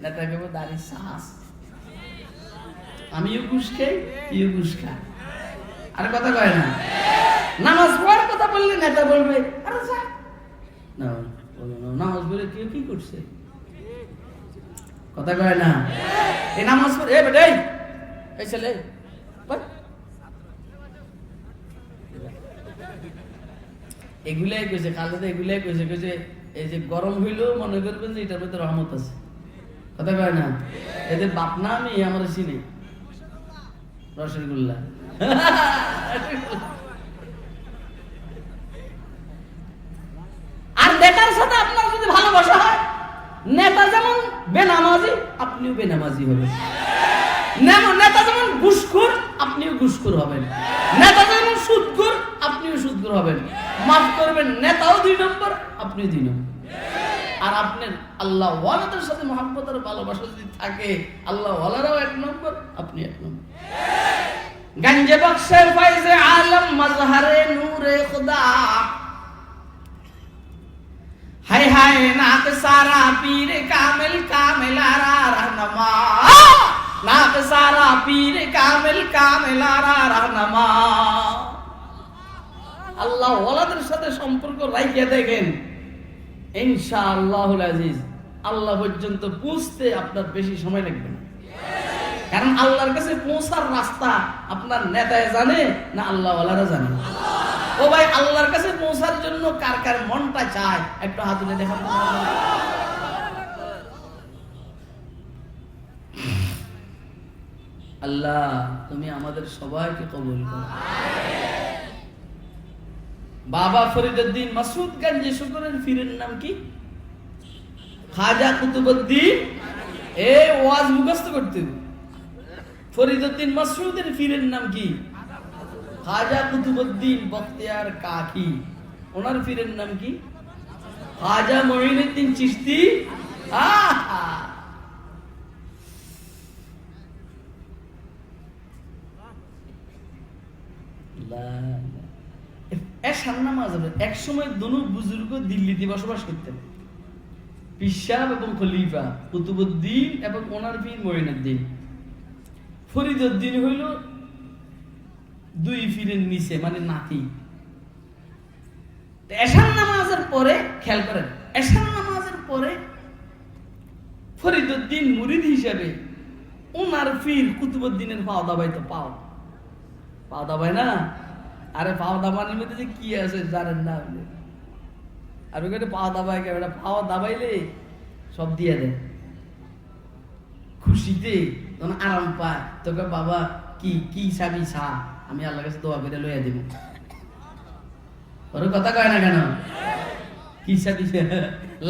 নেতাকে দাড়ি শ্বাস, আমিও ঘুষ খাই, তুইও ঘুষ খা। আর কথা কয় না? নামাজ পড়ার কথা বললে নেতা বলবে আরে যা না, নামাজ পড়ে কেউ কি করছে? কথা কয় না? এই নামাজ পড়ে এ বেটাই এই ছেলে এগুলাই কইছে, খালেদা এগুলাই কইছে, কইছে এই যে গরম হইলেও মনে করবেন যে এটার মধ্যে রহমত আছে। কথা কয় না? এদের বাপ না আমি আমার চিনি রসগোল্লা। আর নেতার সাথে আপনার যদি ভালোবাসা হয়, নেতা যেমন বেনামাজি আপনিও বেনামাজি হবেন, নেতা যেমন ঘুষখোর আপনিও ঘুষখোর হবেন, নেতা যেমন সুদখোর আপনিও সুদখোর হবেন। মাফ করবেন, নেতাও 2 নম্বর, আপনিও 2 নম্বর। আর আপনার আল্লাহ ওয়ালাদের সাথে মহব্বত আর ভালোবাসা যদি থাকে, আল্লাহ ওয়ালারাও 1 নম্বর, আপনি 1 নম্বর। গঞ্জে বখশে ফয়জ আলম মজহরে নূরে খুদা, হায় হায় নাক সারা পীর কামিল কামিলারা रहनुमा, নাক সারা পীর কামিল কামিলারা रहनुमा। আল্লাহ ওয়ালাদের সাথে সম্পর্ক রাখিয়ে দেখেন, ইনশাআল্লাহুল আজিজ আল্লাহ পর্যন্ত পৌঁছতে আপনার বেশি সময় লাগবে না। কারণ আল্লাহর কাছে পৌঁছার রাস্তা আপনার নেতায় জানে না আল্লাহ ওয়ালারা জানে? ও ভাই, আল্লাহর কাছে পৌঁছার জন্য কার কার মনটা চায় একটু হাত তুলে দেখান। আল্লাহ তুমি আমাদের সবাইকে কবুল করো। বাবা ফরিদউদ্দিন মাসউদগঞ্জে শুকরের পীরের নাম কি? খাজা কুতুবউদ্দিন। এই ওয়াজ মুখস্থ করতে হবে। ফরিদউদ্দিন মাসউদের পীরের নাম কি? খাজা কুতুবউদ্দিন বখতিয়ার কাকি। ওনার পীরের নাম কি? খাজা মঈনুদ্দিন চিশতি। এশার নামাজ এক সময় দুনো বুজুর্গ দিল্লিতে বসবাস করতেন, পীর সাহেব এবং খলিফা কুতুবউদ্দিন এবং ওনার পীর মঈনুদ্দিন। ফরিদউদ্দিন হইল 2 পীরের নিচে, মানে নাতি। এশার নামাজের পরে খেয়াল করেন, এশার নামাজের পরে ফরিদউদ্দিন মুরিদ হিসেবে ওনার পীর কুতুবউদ্দিনের পাও দাবাইতো। পাও দাবায় না? আরে পাও দাবানোর মধ্যে যে কি আছে জানেন না আপনি? আর ওখানে পাও দাবায় কেন? পাও দাবাইলে সব দিয়ে দেয় খুশিতে, তখন আরাম পায়। তোকে বাবা কি কি চাবি চা, আমি আল্লাহর কাছে দোয়া করে লইয়া দিব। ওর কথা কয় না কেন? কি চাবি?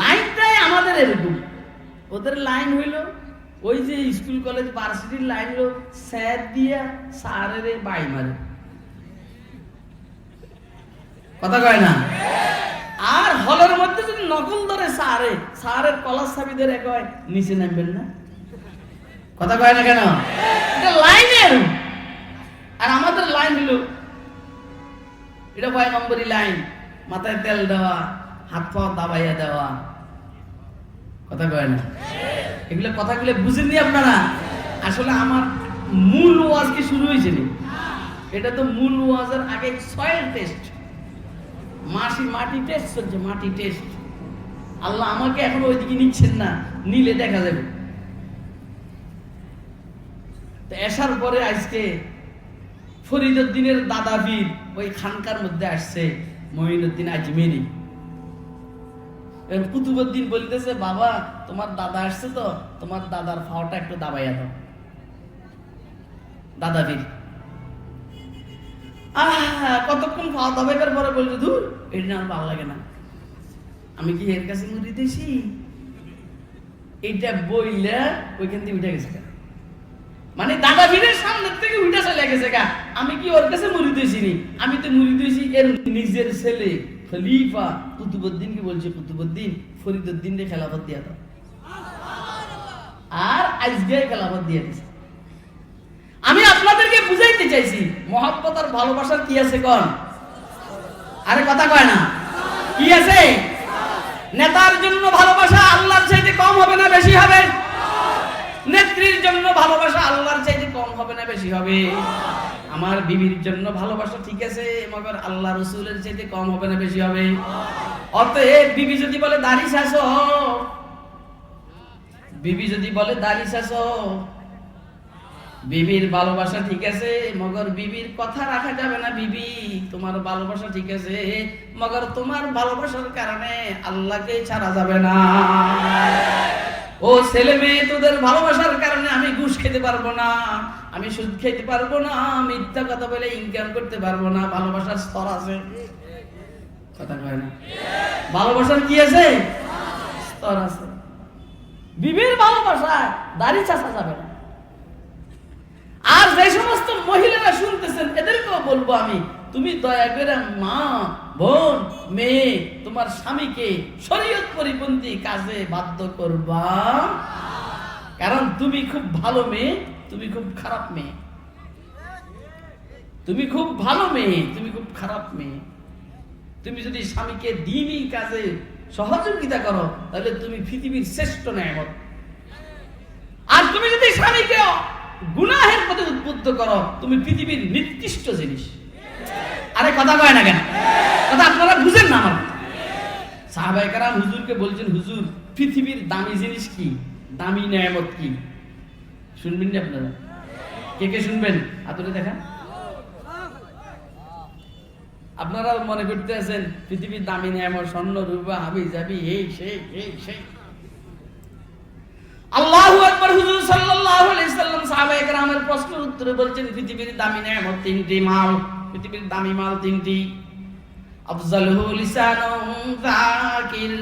লাইনটাই আমাদের এরকম। ওদের লাইন হইল ওই যে স্কুল কলেজ ভার্সিটির লাইন হলো স্যার দিয়া সারের বাই মারে। কথা কয় না? আর হলের মধ্যে যদি নকল ধরে সারের কলার চাবি ধরে কয় নিচে নামবেন না। কথা কয় না কেন? এটা লাইনের। আর আমাদের লাইন হলো এটা 5 নম্বরই লাইন, মাথায় তেল দেওয়া, হাত পা দাবাইয়া দেওয়া, কথা কয় না? এগুলো কথাগুলো বুঝেননি আপনারা? আসলে আমার মূল ওয়াজ কি শুরু হয়েছে নি? এটা তো মূল ওয়াজের আগে সয়েল টেস্ট, মাটি টেস্ট চলছে, মাটি টেস্ট। আল্লাহ আমাকে এখন ওইদিকে নিচ্ছেন না, নিলে দেখা যাবে। এসার পরে আজকে ফরিদউদ্দিনের দাদা বীর ওই খানকার মধ্যে আসছে, মঈনুদ্দিন আজমেরি। কুতুবউদ্দিন বলতেছে, বাবা তোমার দাদা আসছে তো, তোমার দাদার ফাওটা একটু দাবাইয়া দাও। দাদা বীর কতক্ষণ ফাও দাবাইবার পরে বলছে, ধুর এটা আমার ভালো লাগে না, আমি কি এর কাছে মুড়ি দিয়েছি? এটা বইলে ওইখান থেকে উঠে গেছে। মানে দাদা বীরের সামনে থেকে উঠে চলে গেছে গা, আমি কি ওর কাছে মুড়ি দিয়েছি? আমি তো মুড়ি দিয়েছি এর নিজের ছেলে খলিফা কুতুবউদ্দিনকে বলছে, কুতুবউদ্দিন ফরিদউদ্দিনকে খেলাফত দিয়া দাও। আর আজকে খেলাফত দিয়ে দিছে। আমি আপনাদেরকে বুঝাইতে চাইছি মহব্বত আর ভালোবাসার কি আছে কোন? আরে কথা কয় না, কি আছে? নেতার জন্য ভালোবাসা আল্লাহর চাইতে কম হবে না বেশি হবে? নেত্রীর জন্য ভালোবাসা আল্লাহর চাইতে কম হবে না বেশি হবে? আমার বিবির জন্য ভালোবাসা ঠিক আছে, মগর আল্লাহ রাসূলের চাইতে কম হবে না বেশি হবে? অতএব বিবি যদি বলে দাড়ি শাসো, বিবি যদি বলে দাড়ি শাসো, বিবির ভালোবাসা ঠিক আছে, মগর বিবির কথা রাখা যাবে না। বিবি তোমার ভালোবাসা ঠিক আছে, মগর তোমার ভালোবাসার কারণে আল্লাহকে ছাড়া যাবে না। ও ছেলে মেয়ে, তোদের ভালোবাসার কারণে আমি ঘুষ খেতে পারবো না, আমি সুদ খেতে পারবো না, মিথ্যা কথা বলে ইনকাম করতে পারবো না। ভালোবাসার স্তর আছে, কথা কয় না? ভালোবাসার কি আছে? স্তর আছে। বিবির ভালোবাসা দাড়ি চাচা যাবে না। আর যে সমস্ত মহিলারা শুনতেছেন এদেরকেও বলবো আমি, তুমি দয়া করে মা, বোন, মেয়ে তোমার স্বামীকে শরীয়ত পরিপন্থী কাজে বাধ্য করবা। কারণ তুমি খুব ভালো মেয়ে, তুমি খুব খারাপ মেয়ে। তুমি খুব ভালো মেয়ে, তুমি খুব খারাপ মেয়ে। তুমি যদি স্বামীকে দ্বীনি কাজে সহযোগিতা করো তাহলে তুমি পৃথিবীর শ্রেষ্ঠ নেয়ামত। আর তুমি যদি স্বামীকে গুনাহের পথে উদ্বুদ্ধ করো তুমি পৃথিবীর নিকৃষ্ট জিনিস। আরে কথা কয় না কেন? কথা আপনারা বুঝেন না আমার? সাহাবায়ে কেরাম হুজুরকে বলছেন, হুজুর পৃথিবীর দামি জিনিস কি, দামি নেয়ামত কি? শুনবেন না আপনারা? কে কে শুনবেন? হাতরে দেখা। আপনারা মনে করতে আছেন পৃথিবীর দামি নেয়ামত স্বর্ণ রূপা হাবি যাবি এই সেই এই সেই। আল্লাহু আকবার। হুজুর সাল্লাল্লাহু আলাইহি সাল্লাম সাহাবায়ে কেরামের প্রশ্নের উত্তরে বলছেন পৃথিবীর দামি নেয়ামত তিনটি মাল, পৃথিবীর দামি মাল তিনটি। আফজালুহু লিসানুন যাকির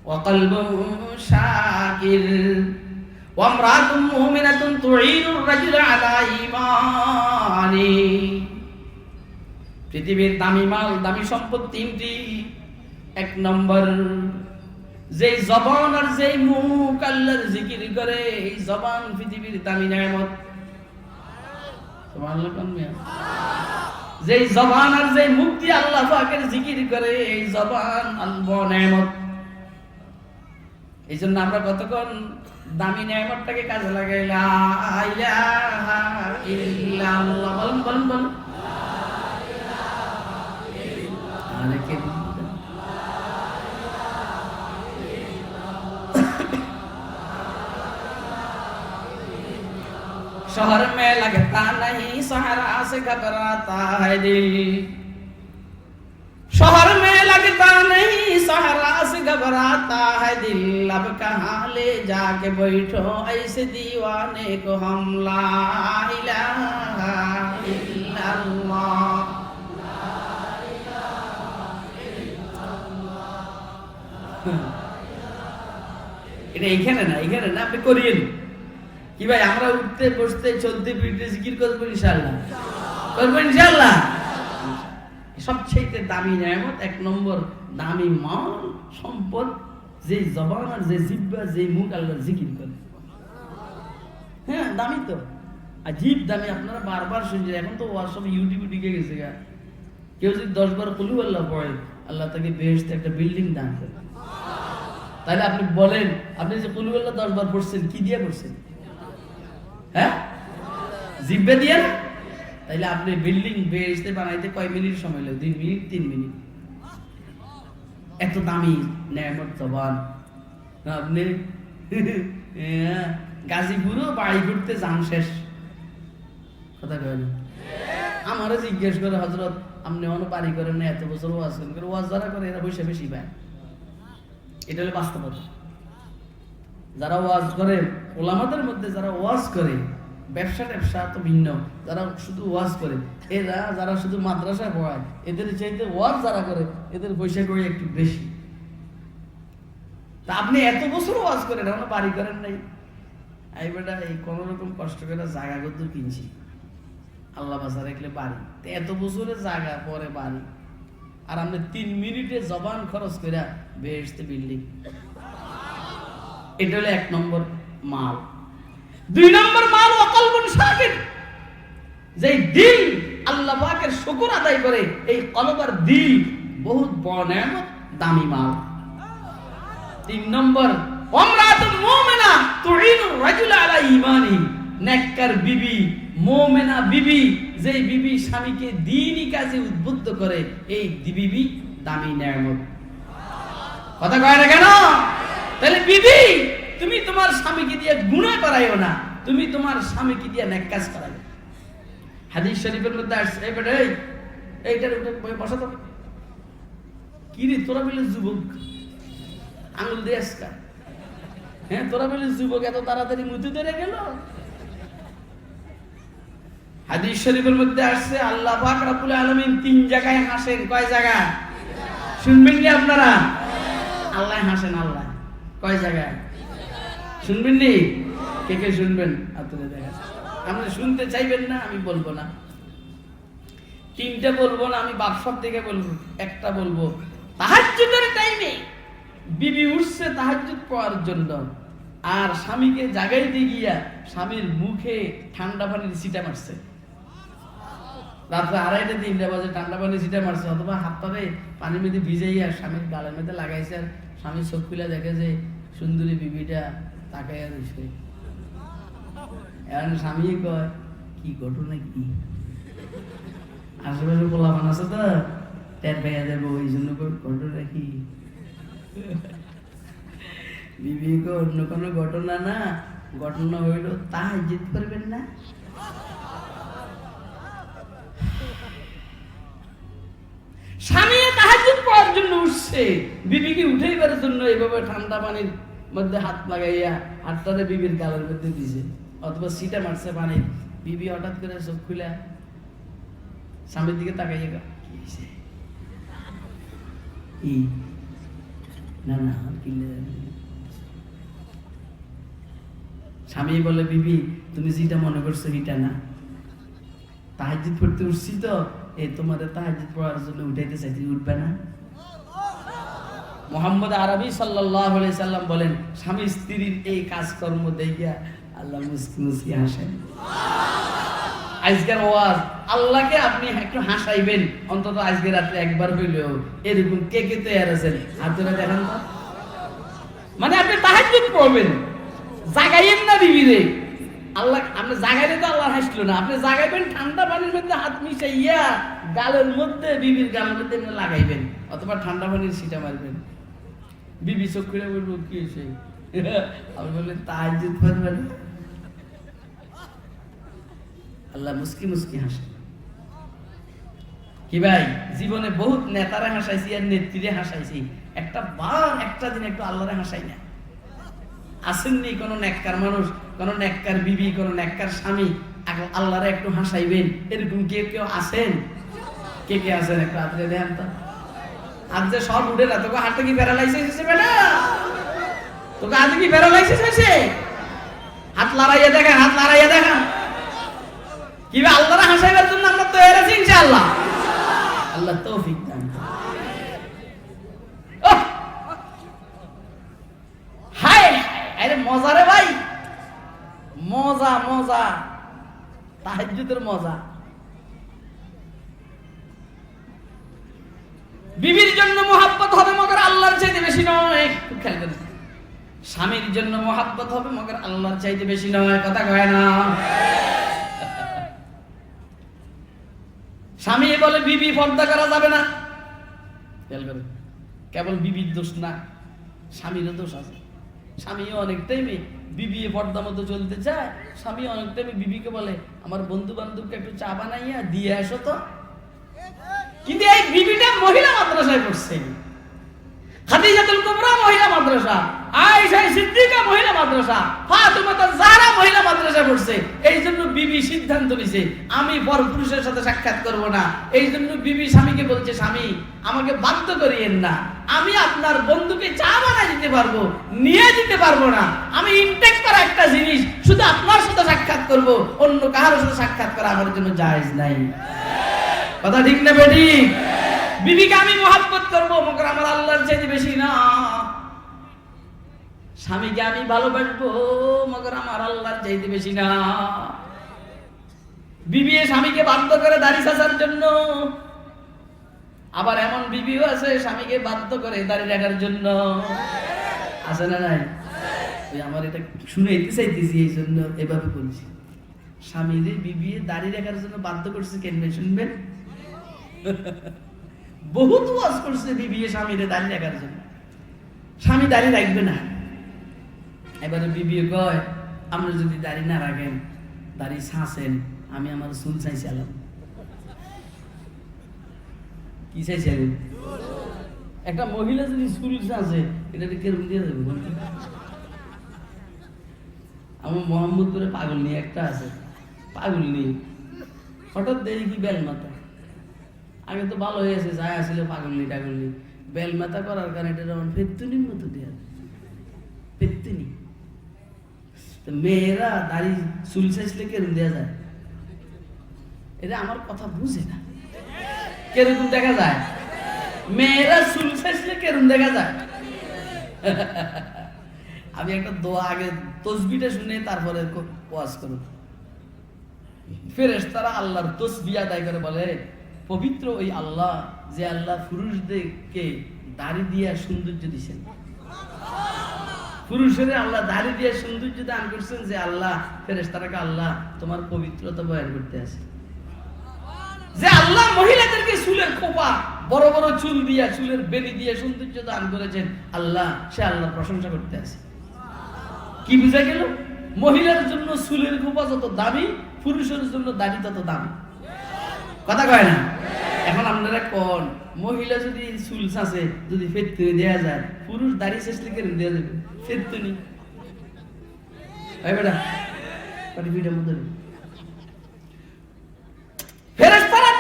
ওয়া কলবুন শাকির ওয়া ইমরাতুন মুমিনাতুন তুঈনুর রাজুলা আলা ঈমানি। পৃথিবীর দামি মাল, দামি সম্পদ তিনটি। এক নম্বর, যে জবান আর যে মুখ আল্লাহর জিকির করে, এই জবান পৃথিবীর দামি নেয়ামত। সুবহানাল্লাহ কামিয়া। যে জবান আর যে মুখ দিয়ে আল্লাহ পাকের জিকির করে, এই জবান আল্লাহ নেয়ামত। এইজন্য আমরা কতক্ষণ দামি নেয়ামতটাকে কাজে লাগাই। লা ইলাহা ইল্লাল্লাহ। বলুন বলুন বলুন। शहर में लगता नहीं सहरा से घबराता है दिल, शहर में लगता नहीं सहरा से घबराता है दिल, अब कहाँ ले जाके बैठो ऐसे दीवाने को हम। ला इलाहा इल्लल्लाह। এটা এখানে না, এখানে না, আপনি করিয়েন কি ভাই? আমরা উঠতে বসতে চলতে ফিরতে জিকির করবো ইনশাআল্লাহ, করবো ইনশাআল্লাহ। সবচেয়ে দামি নেয়ামত, এক নম্বর দামি মাল সম্পদ, যে জবান আর যে জিহ্বা, যে মুখ আল্লাহর জিকির করে। হ্যাঁ দামি তো, আজীব দামি। আপনারা বারবার শুনছেন, এখন তো সব ইউটিউবে ঢুকে গেছে। কেউ যদি 10 বার কুলু আল্লাহ পড়ে আল্লাহ তাকে বেহেশতে একটা বিল্ডিং দান করে। তাহলে আপনি বলেন, আপনি যে কুল আল্লাহ 10 বার পড়ছেন কি দিয়ে পড়ছেন? হ্যাঁ, জিব্বে দিয়ে না? তাইলে আপনি বিল্ডিং বেহেশতে বানাইতে কয় মিনিট সময় লাগে? 2 মিনিট 3 মিনিট। এত দামি নেয়ামত জবান। আপনি গাজীপুরও বাড়ি ঘুরতে যান শেষ কথা কয় না। আমারও জিজ্ঞেস করে হযরত আপনি অন্য বাড়ি করেন না, এত বছর ওয়াজ করেন, করে ওয়াজ যারা করে এরা পয়সা বেশি পায়। এটা হলো বাস্তবতা। যারা ওয়াজ করে, ওলামাদের মধ্যে যারা ওয়াজ করে, ব্যবসা তো ভিন্ন, যারা শুধু ওয়াজ করে, এরা যারা শুধু মাদ্রাসায় পড়ায়, এদের চাইতে ওয়াজ যারা করে এদের পয়সা করে একটু বেশি। তা আপনি এত বছর ওয়াজ করেন, এখনো বাড়ি করেন নাই। এই বেটা এই কোন রকম কষ্ট করে জায়গা কত কিনছি, আল্লাহ বাসা রাখলে বাড়ি, এত বছরের জায়গা পরে বাড়ি, আর আপনি 3 মিনিটে জবান খরচ করে বেহেশতে বিল্ডিং। এটা হলো 1 নম্বর মাল। 2 নম্বর মাল ওয়াকলবুন শাকির, যে দিল আল্লাহ পাকের শুকর আদায় করে, এই কলব আর দিল বহুত বড় নেয়ামত, দামি মাল। 3 নম্বর ওমরাতুন মুমিনা তুইনু রাজুল আলা ঈমানি, নেককার বিবি, মুমিনা বিবি, যেই বিবি স্বামীকে দ্বীনি কাজে উদ্বুদ্ধ করে, এই বিবি দামি নেয়ামত। কথা কয় না কেন? তাহলে বিবি, তুমি তোমার স্বামীকে দিয়ে গুনাহ করাইও না, তুমি তোমার স্বামীকে দিয়ে নেক কাজ করাইও। হাদিস শরীফের মধ্যে আসছে, এই বেটা এইটার উপরে বসা তো কি রে, তোরা বলে যুবক আঙুল দিয়ে আসকা, হ্যাঁ তোরা বলে যুবক এত তাড়াতাড়ি মুতি ধরে গেল। হাদিস শরীফের মধ্যে আসছে আল্লাহ পাক রব্বুল আলামিন 3 জায়গায় হাসেন। কয় জায়গা শুনবেন কি আপনারা? আল্লাহ হাসেন, আল্লাহ কয় জায়গায় শুনবেন নি? কে কে শুনবেন? আপনারা দেখা, আপনি শুনতে চাইবেন না, আমি বলবো না। 3টা বলবো না, আমি বাপসব থেকে বলবো। একটা বলবো তাহাজ্জুদের টাইমে বিবি উঠছে তাহাজ্জুদ পড়ার জন্য, আর স্বামীকে জাগাইতে গিয়া স্বামীর মুখে ঠান্ডা পানির ছিটা মারছে। রাত্রে 2:30 3টা বাজে ঠান্ডা পানির ছিটা মারছে, অথবা হাতটারে পানির মধ্যে ভিজাইয়া স্বামীর গালের মধ্যে লাগাইছে, আর স্বামী চোখ খুলে দেখে যে সুন্দরী বিবিটা তাকাইয়া রয়েছে। এখন স্বামী কয় কি ঘটনা, কি আশেপাশে পোলাপান আছে তো টের পেয়ে যাবো, ওই জন্য ঘটনা কি? বিবি কো অন্য কোনো ঘটনা না, ঘটনা হইল তাহাজ্জুদ করবেন না। স্বামী তাহাজ্জুদ পড়ার জন্য উঠছে, বিবিকে উঠাইবার জন্য এইভাবে ঠান্ডা পানির মধ্যে হাত লাগাইয়া হাতটারে বিবির গালের মধ্যে দিছে, অথবা সিটা মারছে পানি। বিবি হঠাৎ করে চোখ খুলে স্বামীর দিকে তাকাইয়া কি হয়েছে, না না স্বামী বলে বিবি তুমি যেটা মনে করছো এটা না, তাহাজ্জুদ পড়তে উঠছি তো, এই তোমাদের তাহাজ্জুদ পড়ার জন্য উঠাইতে চাইতে, উঠবে না? মুহাম্মদ আরবি সাল্লাল্লাহু আলাইহি সাল্লাম বলেন, স্বামী স্ত্রীর এই কাজকর্ম দেখিয়া আল্লাহ মুস্কি মুস্কি হাসেন। আজকের ওয়াজ, আল্লাহকে আপনি একটু হাসাইবেন অন্তত আজকে রাতে একবার হইলেও, এরকম কে কে তৈরি আছেন? হাত ধরে দেখান তো। মানে আপনি তাহাজ্জুদ পড়বেন, জাগাইয়েন না বিবিরে। আল্লাহ আপনি জাগাইলে তো আল্লাহ হাসলো না, আপনি জাগাইবেন ঠান্ডা পানির মধ্যে হাত মিশাইয়া গালের মধ্যে, বিবির গালের মধ্যে লাগাইবেন, অথবা ঠান্ডা পানির ছিটা মারবেন। বিবি চোখ খুলে বলবো কি হয়েছে? আপনি বললেন তাহাজ্জুদ পড়বেন। আল্লাহ মুস্কি মুস্কি হাসে। কি ভাই, জীবনে বহুত নেতারা হাসাইছি আর নেত্রীরে হাসাইছি, একটা দিন একটু আল্লাহরে হাসাই না। আসেননি কোন নেককার মানুষ, কোন নেককার বিবি, কোন নেককার স্বামী আল্লাহরে একটু হাসাইবেন, এরকম কেউ আছেন? কে কে আছেন একটু হাতে দেন তো। আজ যে সব উঠে না, তোকে হাতে কি প্যারালাইসিস হয়েছে বেটা? তোকে হাতে কি প্যারালাইসিস হয়েছে? হাত লড়াইয়া দেখা, হাত লড়াইয়া দেখা। কি ভাই, আল্লাহরে হাসাইবার জন্য আমরা তৈরি আছি ইনশাআল্লাহ। আল্লাহ তৌফিক দান। হাই আরে মজা রে ভাই, মজা মজা, তাহাজ্জুদের মজা। বিবির জন্য মোহাব্বত হবে মগর আল্লাহর চাইতে বেশি নয়। খুব খেয়াল করে, স্বামীর জন্য মোহাব্বত হবে মগর আল্লাহর চাইতে বেশি নয়। কথা কয় না? স্বামী বলে বিবি পর্দা করা যাবে না, খেয়াল করে, কেবল বিবির দোষ না, স্বামীরও দোষ আছে। স্বামীও অনেক টাইমে বিবি পর্দা মতো চলতে চায়, স্বামী অনেক টাইমে বিবিকে বলে আমার বন্ধু বান্ধবকে একটু চা বানাইয়া দিয়ে আসো তো। কিন্তু এই বিবিটা মহিলা মাদ্রাসায় পড়ছে, খাদিজাতুল কুবরা মহিলা মাদ্রাসা, আয়েশা সিদ্দিকা মহিলা মাদ্রাসা, ফাতিমা জাহরা মহিলা মাদ্রাসায় পড়ছে। এই জন্য বিবি সিদ্ধান্ত নিছে আমি পরপুরুষের সাথে সাক্ষাৎ করব না। এই জন্য বিবি স্বামীকে বলছে, স্বামী আমাকে বাধ্য করিয়েন না, আমি আপনার বন্ধুকে চা বানায় দিতে পারবো, নিয়ে দিতে পারবো না। আমি ইনটেক করা একটা জিনিস শুধু আপনার সাথে সাক্ষাৎ করব, অন্য কারোর সাথে সাক্ষাৎ করা আমার জন্য জায়েজ নাই। কথা ঠিক না বেটি? বিবিকে আমি মোহাব্বত করবো মগর আমার আল্লাহর চাইতে বেশি না। স্বামীকে আমি ভালোবাসবো মগর আমার আল্লাহর চাইতে বেশি না। বিবি স্বামীকে বাধ্য করে দাড়ি চাচার জন্য, আবার এমন বিবিও আছে স্বামীকে বাধ্য করে দাড়ি রাখার জন্য। আছে না নাই? ওই আমার এটা শুনাইতে চাইতেছি, এই জন্য এভাবে বলছি। স্বামীরে বিবি দাড়ি রাখার জন্য বাধ্য করছে কেন শুনবেন? বহুত ওয়াজ করছে বিবি স্বামীরে দাড়ি রাখার জন্য, স্বামী দাড়ি রাখবে না। এবারে বিবি কয় আপনি যদি দাড়ি না রাখেন, দাড়ি ছাঁচেন, আমি আমার চুল চাইছিলাম। কি চাইছিলেন? একটা মহিলা যদি চুল চাঁচে এটা কেরম দিয়ে দেবে? আমার মোহাম্মদপুরে পাগল নিয়ে একটা আছে, পাগল নিয়ে হঠাৎ দেরি কি বেল মাথা, আগে তো ভালো হয়েছে, যাই আসলে পাগলনি টাগলনি, বেল মাথা করার কারণে এটা যেমন ফেত্তুনির মতো দেওয়া, ফেত্তুনি। মেয়েরা দাড়ি চুল চাইলে কেরম দেওয়া যায়? এটা আমার কথা বুঝে না, কেরকম দেখা যায়? মেয়েরা চুল চাইলে কেরম দেখা যায়? আমি একটা দোয়া আগে তসবিটা শুনে তারপরে ওয়াজ করব। ফেরেশতারা আল্লাহর তসবিহ আদায় করে বলে, পবিত্র ওই আল্লাহ যে আল্লাহ পুরুষদেরকে দাড়ি দিয়ে সৌন্দর্য দিয়েছেন, পুরুষের আল্লাহ দাড়ি দিয়ে সৌন্দর্য দান করছেন, যে আল্লাহ ফেরেশতারাকে আল্লাহ তোমার পবিত্রতা বয়ান করতে আছে। যে আল্লাহ মহিলাদেরকে চুলের খোপা বড় বড় চুল দিয়া, চুলের বেনি দিয়ে সৌন্দর্য দান করেছেন, আল্লাহ সে আল্লাহর প্রশংসা করতে আছে। কি বুঝা গেল? মহিলার জন্য চুলের খোপা যত দামি, পুরুষের জন্য দাড়ি তত দামি। কথা কয় না? এখন আপনারা কোন মহিলা যদি চুল চাঁচে যদি ফেত্তুনি দেয়া যায়, পুরুষ দাড়ি চাইলে কেন দেওয়া যাবে? ফেত্তুনি বেটা ভিডিওর মধ্যে ফেরেশতারা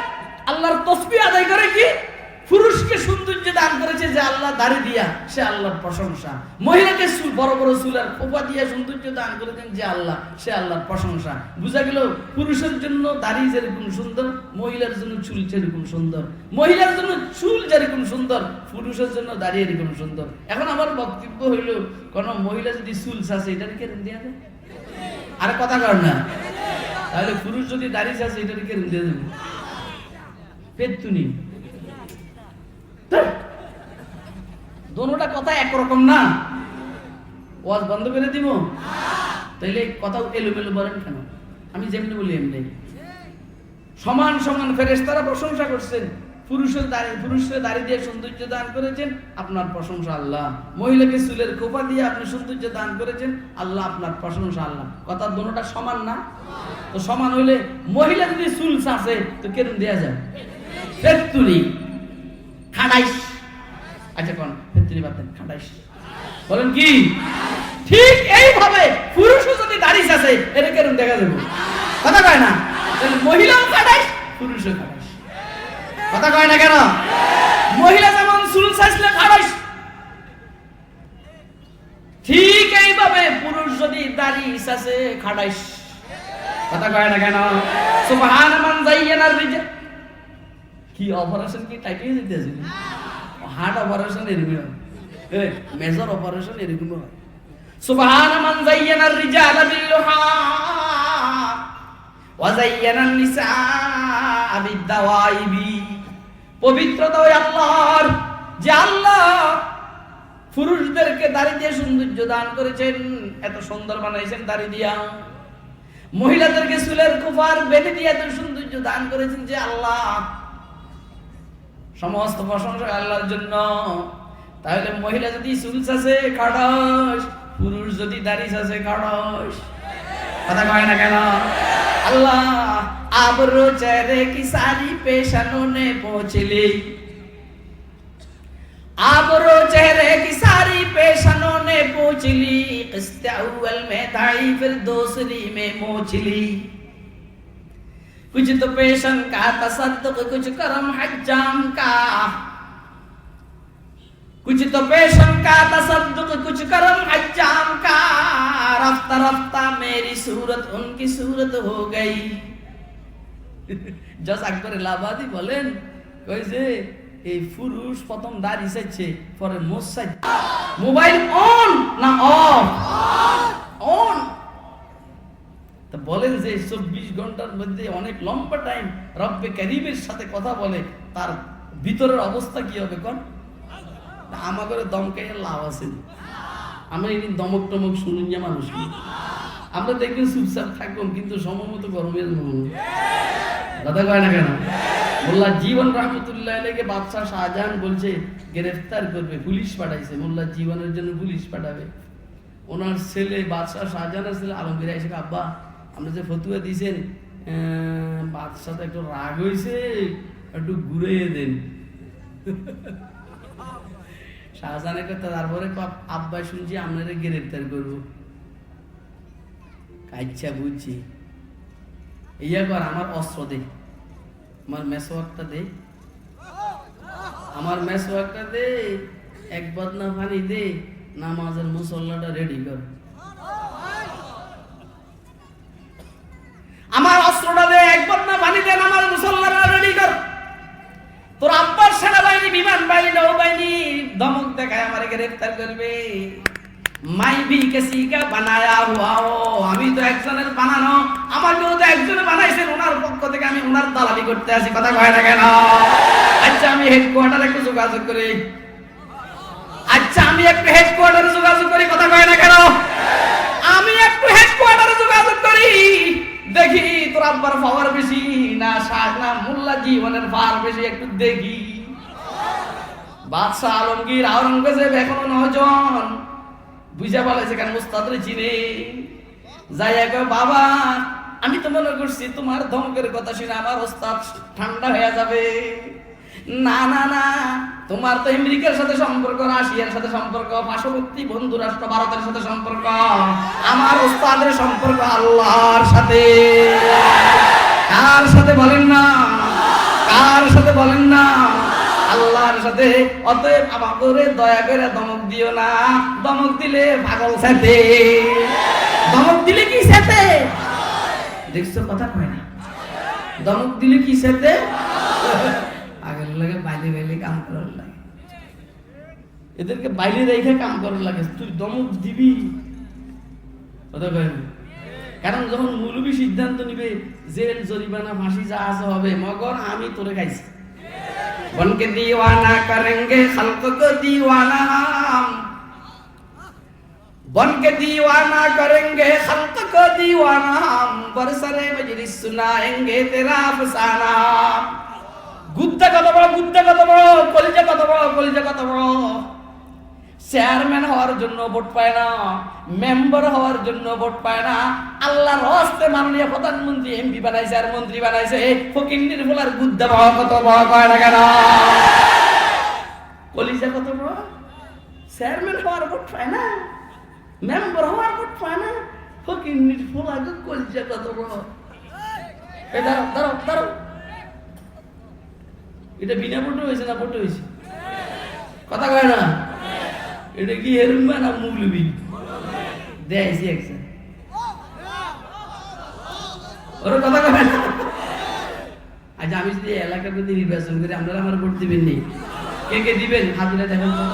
আল্লাহর তাসবিহ আদায় করে কি? পুরুষকে সৌন্দর্য দান করেছে যে আল্লাহ দাড়ি দিয়া, সে আল্লাহর প্রশংসা। মহিলাকে চুল বড় বড় চুলের খোপা দিয়া সৌন্দর্য দান করেছেন যে আল্লাহ, সে আল্লাহর প্রশংসা। বুঝা গেল? পুরুষের জন্য দাড়ি যেরকম সুন্দর, মহিলার জন্য চুল যেরকম সুন্দর। মহিলার জন্য চুল যেরকম সুন্দর, পুরুষের জন্য দাড়ি এরকম সুন্দর। এখন আমার বক্তব্য হইল, কোন মহিলা যদি চুল চাষে এটার কেরম দেওয়া যায়? আর কথা কর না। তাহলে পুরুষ যদি দাড়ি চাষে এটার কেরম দিয়ে দেবে? পেত্তুনি। দোনোটা কথা একরকম না। ওয়াজ বন্ধ করে দিব? তাইলে কথা এলোমেলো বলেন কেন? আমি যেমনি বলি এমনি। সমান সমান ফেরেশতারা প্রশংসা করছেন, পুরুষের দাড়ি দিয়ে সৌন্দর্য দান করেছেন, আপনার প্রশংসা আল্লাহ। মহিলাকে চুলের খোপা দিয়ে আপনি সৌন্দর্য দান করেছেন, আল্লাহ আপনার প্রশংসা আল্লাহ। কথা দোনোটা সমান না? তো সমান হইলে মহিলা যদি চুল চাষে তো কেরম দেয়া যায়? ফেত্তুনি, খাড়াইশ। আচ্ছা কোন ফেত্তুনি বাদ দেন, খাড়াইশ বলেন কি? ঠিক এইভাবে পুরুষও যদি দাড়ি চাষে এটা কেরম দেখা যাবে? কথা কয় না? মহিলাও খাড়াইশ, পুরুষও খাড়াইশ। কথা কয় না কেন? মহিলা যেমন চুল চাইলে খাড়াইশ, ঠিক এইভাবে পুরুষ যদি দাড়ি চাষে খাড়াইশ। কথা কয় না কেন? সুবহান মান যায়্যানার রিজাল। কি অপারেশন কি টাইপিয়ে দিতেছে? হার্ট অপারেশন এরকম হয়, মেজর অপারেশন এরকম হয়। সুবহান মান যায়্যানার রিজাল বিল্লুহা ওয়া যায়্যানান নিসা বিদাওয়াইবি পবিত্রতা ওই আল্লাহর, যে আল্লাহ পুরুষদেরকে দাড়ি দিয়ে সৌন্দর্য দান করেছেন, এত সুন্দর বানাইছেন দাড়ি দিয়া। মহিলাদেরকে চুলের কুফার বেঁধে দিয়ে এত সৌন্দর্য দান করেছেন যে আল্লাহ। সমস্ত প্রশংসা আল্লাহর জন্য। তাহলে মহিলা যদি চুল চাষে খাড়স, পুরুষ যদি দাড়ি চাষে খাড়স, কথা কয় না কেন? আল্লাহ আবরো চেহারে কি সারি পেশানো নে পৌঁছলি, आबरो चेहरे की सारी पेशनों ने पूछ ली, किस्ते अव्वल में दाई फिर दूसरी में मोचली। कुछ तो पेशन का तसद्दुक, कुछ करम हज्जाम का, कुछ तो पेशन का तसद्दुक, कुछ करम हज्जाम का। रफ्ता रफ्ता मेरी सूरत उनकी सूरत हो गई। जस अकबर इलाहाबादी बोलेन কইছে এই পুরুষ প্রথম দাড়ি চাইছে, পরে মোছ চাইছে। মোবাইল অন না অফ? অন। তো বলেন যে 24 ঘন্টার মধ্যে অনেক লম্বা টাইম রব্বে কারীমের সাথে কথা বলে, তার ভিতরের অবস্থা কি হবে কোন? আমাদের দমকাইয়া লাভ আছে। আমরা এই দমক টমক শুনুন যে মানুষ, আমরা দেখবেন চুপচাপ থাকবো, কিন্তু সময়মতো গরমের কথা কয় না কেন? মোল্লা জীবন রহমতুল্লাহ আলাইহি বাদশাহ শাহজাহান বলছে গ্রেফতার করবে, পুলিশ পাঠাইছে, মোল্লা জীবনের জন্য পুলিশ পাঠাবে। ওনার ছেলে বাদশাহ শাহজাহানের ছেলে আলমগীর এসে, আব্বা আমরা যে ফতুয়া দিয়েছেন বাদশাহ তো একটু রাগ হয়েছে, একটু ঘুরিয়ে দেন। শাহজাহানের কথা, তারপরে আব্বা শুনছি আপনারা গ্রেফতার করবো। আচ্ছা বুঝছি, ইয়া কর আমার অস্ত্র দে, আমার মেসওয়াকটা দে, আমার মেসওয়াকটা দে, এক বদনা পানি দে, নামাজের মুসল্লাটা রেডি কর। আমার অস্ত্রটা দে, এক বদনা পানি দে, নামাজ মুসল্লাটা রেডি কর। তোর আব্বার সেনাবাহিনী, বিমান বাহিনী, নৌবাহিনী ধমক দেখায় আমারে গ্রেফতার করবে। মাই ভি কিসি কা বানায়া হুয়া হো, আমি তো একজনের বানানো, আমাকেও তো একজনে বানাইছেন, ওনার পক্ষ থেকে আমি ওনার দালালি করতে আসি। কথা কয় না কেন? আচ্ছা আমি হেডকোয়ার্টারে একটু যোগাযোগ করি, আচ্ছা আমি একটু হেডকোয়ার্টারে যোগাযোগ করি। কথা কয় না কেন? আমি একটু হেডকোয়ার্টারে যোগাযোগ করি, দেখি তোর আব্বার পাওয়ার বেশি না শাহ না মোল্লা জীবনের পাওয়ার বেশি, একটু দেখি। বাদশাহ আলমগীর আওরঙ্গজেব এখনো নজন, বুঝা বলেছে কেন মুস্তাদরে চিনে যাই বাবা, আমি তো মনে করছি তোমার ধমকের কথা শুনে আমার ওস্তাদ ঠান্ডা হয়ে যাবে। না না না, তোমার তো আমেরিকার সাথে সম্পর্ক, রাশিয়ার সাথে সম্পর্ক, পার্শ্ববর্তী বন্ধু রাষ্ট্র ভারতের সাথে সম্পর্ক, আমার ওস্তাদের সম্পর্ক আল্লাহর সাথে। কার সাথে বলেন না? কার সাথে বলেন না? আল্লাহর সাথে। অতএব আমাকে দয়া করে ধমক দিও না, ধমক দিলে পাগল সাথে, ধমক দিলে কি সাথে? দেখছো কথা কয় না? ধমক দিলে কি সাথে? আগের লাগে বাইরে বাইরে কাম করার লাগে, এদেরকে বাইরে রেখে কাম করার লাগে। তুই ধমক দিবি, কথা কয় না? কারণ যখন মৌলবী সিদ্ধান্ত নিবে জেল জরিমানা ফাঁসি যা আছে হবে, মগর আমি তোরে খাইছি। बन के दीवाना करेंगे खल्क को दीवाना हम, बन के दीवाना करेंगे खल्क को दीवाना हम, बरसरे मजलिस सुनाएंगे तेरा अफसाना। गुद्दा कत बड़ो, गुद्दा कत बड़ो, कलिजा कत बड़ो, कलिजा कत बड़ो। চেয়ারম্যান হওয়ার জন্য ভোট পায় না, মেম্বার হওয়ার জন্য ভোট পায় না, আল্লাহর হস্তে মাননীয় প্রধানমন্ত্রী এমপি বানাইছে আর মন্ত্রী বানাইছে। ফকিন্নির বলার গুদ্দা বাবা কত বড় কয় না কেন? কলিজা কত বড়? চেয়ারম্যান হওয়ার ভোট পায় না, মেম্বার হওয়ার ভোট পায় না, ফকিন্নির ফোলা কলিজা কত বড়। দাঁড়াও দাঁড়াও দাঁড়াও, এটা বিনা ভোটে হয়েছে না ভোটে হয়েছে? কথা কয় না? এটা কি হেরুম্বা না মৌলবী? দেখাইছি একজন, ওর কথা কয় না। আচ্ছা আমি যদি এলাকার প্রতি নির্বাচন করি, আপনারা আমার ভোট দিবেন নি? কে কে দিবেন? হাজিরা দেখেন তো।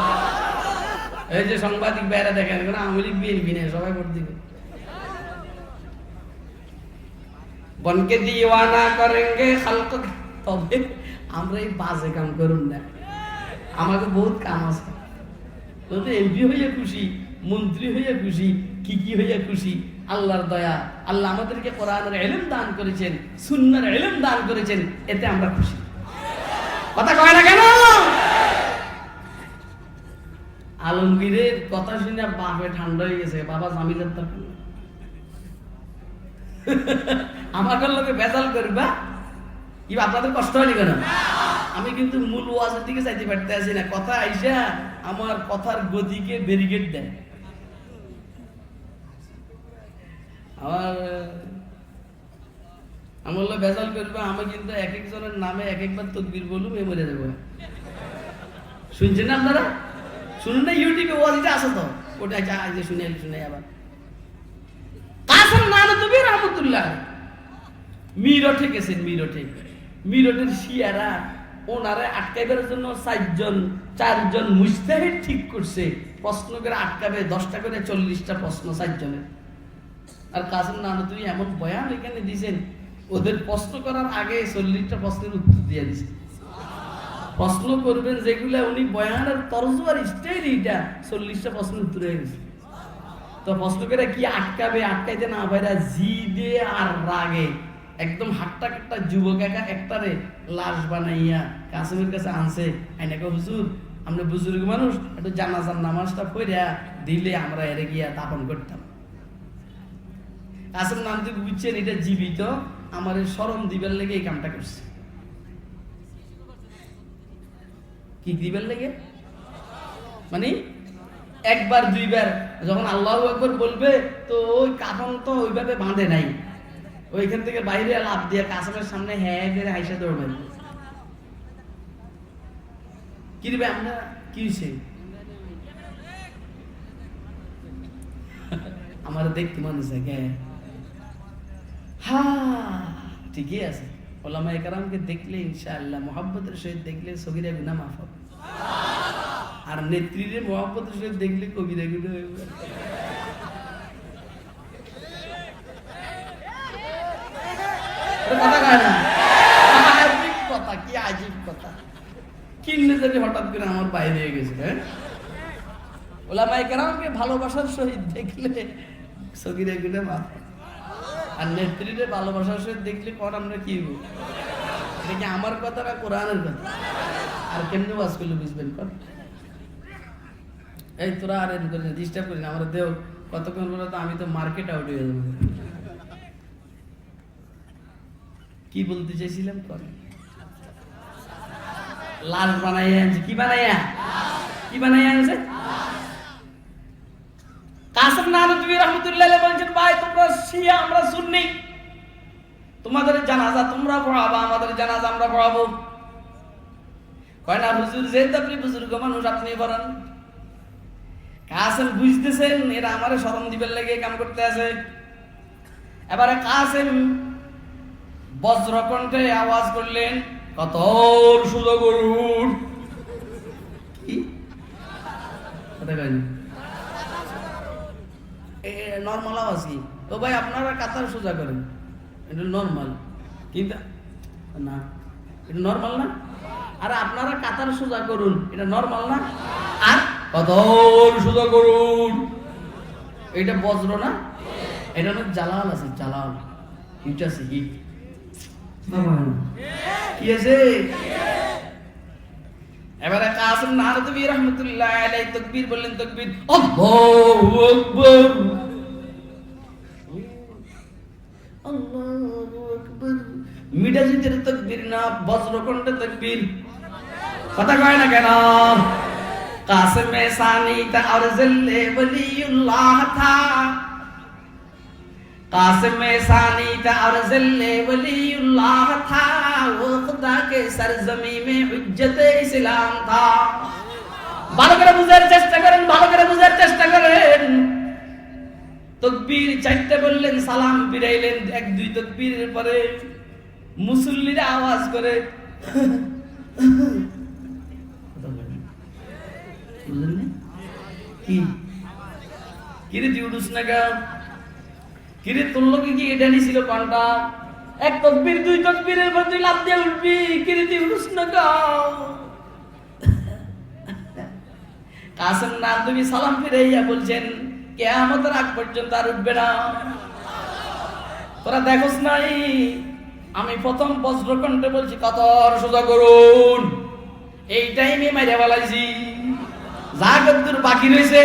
এই যে সাংবাদিক বাইরে দেখেন, আওয়ামী লীগ বিএনপি নেই, সবাই ভোট দিবে। বনকে দিওয়ানা করেঙ্গে খালক, তবে আমরা এই বাজে কাম করুন না, আমাকে বহুত কাম আছে। তো এমপি হইয়া খুশি, মন্ত্রী হইয়া খুশি, কি হইয়া খুশি, আল্লাহর দয়া। আল্লাহ আমাদেরকে কোরআনের ইলম দান করেছেন, সুন্নাহর ইলম দান করেছেন, এতে আমরা খুশি। কথা কয় না কেন? আলমগীরের কথা শুনে বাপে ঠান্ডা হয়ে গেছে, বাবা জামিলের দরকার নেই। আমাকে লোকে বেজাল করবা কি আপনাদের কষ্ট হয়নি কেন? আমি কিন্তু মূল ওয়াজের দিকে যাইতে পারতে আছি না, কথা আইসা আমার কথার গতিকে ব্যারিকেড দেয়। আমার বেজাল করবে, আমি কিন্তু এক একজনের নামে এক একবার তকবীর বলুম, এ মরে যাবো। শুনছেন না আপনারা? শুনুন না, ইউটিউবে ওয়াজটা আছে তো, ওটা আজ শুনে আবার। কাসেম নানতুবি রহমতুল্লাহ মিরটে গেছেন, মিরটের শিয়ারা ওনারে আটকাইবার জন্য চারজন মুজতাহিদ ঠিক করছে, প্রশ্ন করে আটকাবে 10টা করে 40টা প্রশ্ন 4 জনের। আর কাসেম নানতুবি এমন বয়ান এখানে দিয়েছেন, ওদের প্রশ্ন করার আগে 40টা প্রশ্নের উত্তর দিয়ে দিয়েছে। প্রশ্ন করবেন যেগুলা, উনি বয়ানের তরজুমার স্টাইল এইটা 40টা প্রশ্নের উত্তর হয়ে গেছে। তো প্রশ্ন করে কি আটকাবে, আটকাইতে না পারে জিদে আর রাগে একদম হাট্টা কাট্টা যুবক একটারে লাশ বানাইয়া কাসেমের কাছে আনছে। আইনাকে হুজুর, আমরা বুজুর্গ মানুষ, একটু জানাজার নামাজটা পড়িয়া দিলে আমরা এরে গিয়া দাফন করতাম। কাসেম নামতে বুঝছেন এটা জীবিত, আমার শরম দিবার লেগে এই কামটা করছে। কি দিবার লেগে মানে একবার দুইবার যখন আল্লাহু আকবার বলবে, তো ওই কাফন তো ওইভাবে বাঁধে নাই, ওইখান থেকে বাইরে লাফ দিয়ে কাসেমের সামনে হ্যাঁ করে হাইসা দৌড়বেন। কি দিবে আমরা, কি হয়েছে আমার দেখতে মনে হচ্ছে, হ্যাঁ ঠিকই আছে। ওলামায়ে কেরামকে দেখলে ইনশাআল্লাহ মুহাব্বতের সহিত দেখলে সগীরা গুনাহ মাফ হবে, আর নেত্রীর মুহাব্বতের সহিত দেখলে কবিরা গুনাহ হবে। কথা কয় না? আজীব কথা, কি আজীব কথা, কিন্নে জানি হঠাৎ করে আমার বাইরে হয়ে গেছে। হ্যাঁ, ওলামায়ে কেরামকে ভালোবাসার সহিত দেখলে সগীরা গুনাহ মাফ, আর নেত্রীরে ভালোবাসার সহিত দেখলে কর আমরা কি হইব? এটা কি আমার কথা না কোরআনের কথা? আর কেমনে ওয়াজ করলে বুঝবেন? কর এই তোরা আর এরকম করে ডিস্টার্ব করি না, আমরা দেও কতক্ষণ বলে তো আমি তো মার্কেট আউট হয়ে যাবো। কি বলতে চাইছিলাম? কর লাল বানাইয়া আনছে, কি বানাইয়া আনছে? কাসেম নানতুবি রহমাতুল্লাহ আলাইহি বলেন, ভাই তোমরা শিয়া, আমরা সুন্নি, তোমাদের জানাজা তোমরা পড়াবা, আমাদের জানাজা আমরা পড়াবো। কয় না হুজুর, যেহেতু আপনি বুজুর্গ মানুষ আপনি পড়ান। কাসেম বুঝতেছেন এরা আমারে শরম দিবের লেগে কাম করতে আছে। এবারে কাসেম বজ্রকণ্ঠে আওয়াজ করলেন, কত সুদা গরুর। কি কথা কয় নর্মাল আওয়াজ কি? তো ভাই আপনারা কাতার সোজা করেন, এটা নর্মাল, কিন্তু না এটা নর্মাল না। আর আপনারা কাতার সোজা করুন, এটা নর্মাল না। আর কত সোজা করুন, এটা বজ্র না, এটা না জালাল আছে, জালাল হিট আছে, হিট। কি আছে? এবারে কাসেম নানতুবি রহমাতুল্লাহ আলাইহি তাকবীর বললেন, তাকবীর, আল্লাহু আকবার, আল্লাহু আকবার। মিডাজিতের তাকবীর না, বজ্রকণ্ঠে তাকবীর। কথা কয় না কেন? কাসেমে সানি তা আরজলে ওলিউল্লাহ থা, কাসেমে সানি তা আরজলে ওলিউল্লাহ থা, वो खुदा के सरजमी में हुज्जत इस्लाम था। ভালো করে বুঝার চেষ্টা করেন, ভালো করে বুঝার চেষ্টা করেন। তাকবীর 4টা বললেন, সালাম ফিরাইলেন 1-2 তাকবীরের পরে মুসল্লিরা আওয়াজ করে, বুঝলেন কি? কিরে তুই উঠুস না গা? কিরে তোর লোকে কি এটা নিছিল কোনটা? এক তাকবীর দুই তাকবীরের পর তুই লাফ দিয়ে উঠবি, কিরিতি প্রশ্ন কর। কাসেম নানবী সালাম ফিরাইয়া বলছেন, কিয়ামতের আগ পর্যন্ত আর উঠবে না। তোরা দেখোস নাই, আমি প্রথম বজ্রকণ্ঠে বলছি কাতার সোজা করুন, এই টাইমে মাইরা ফেলাইছি। যা কদ্দুর বাকি রয়েছে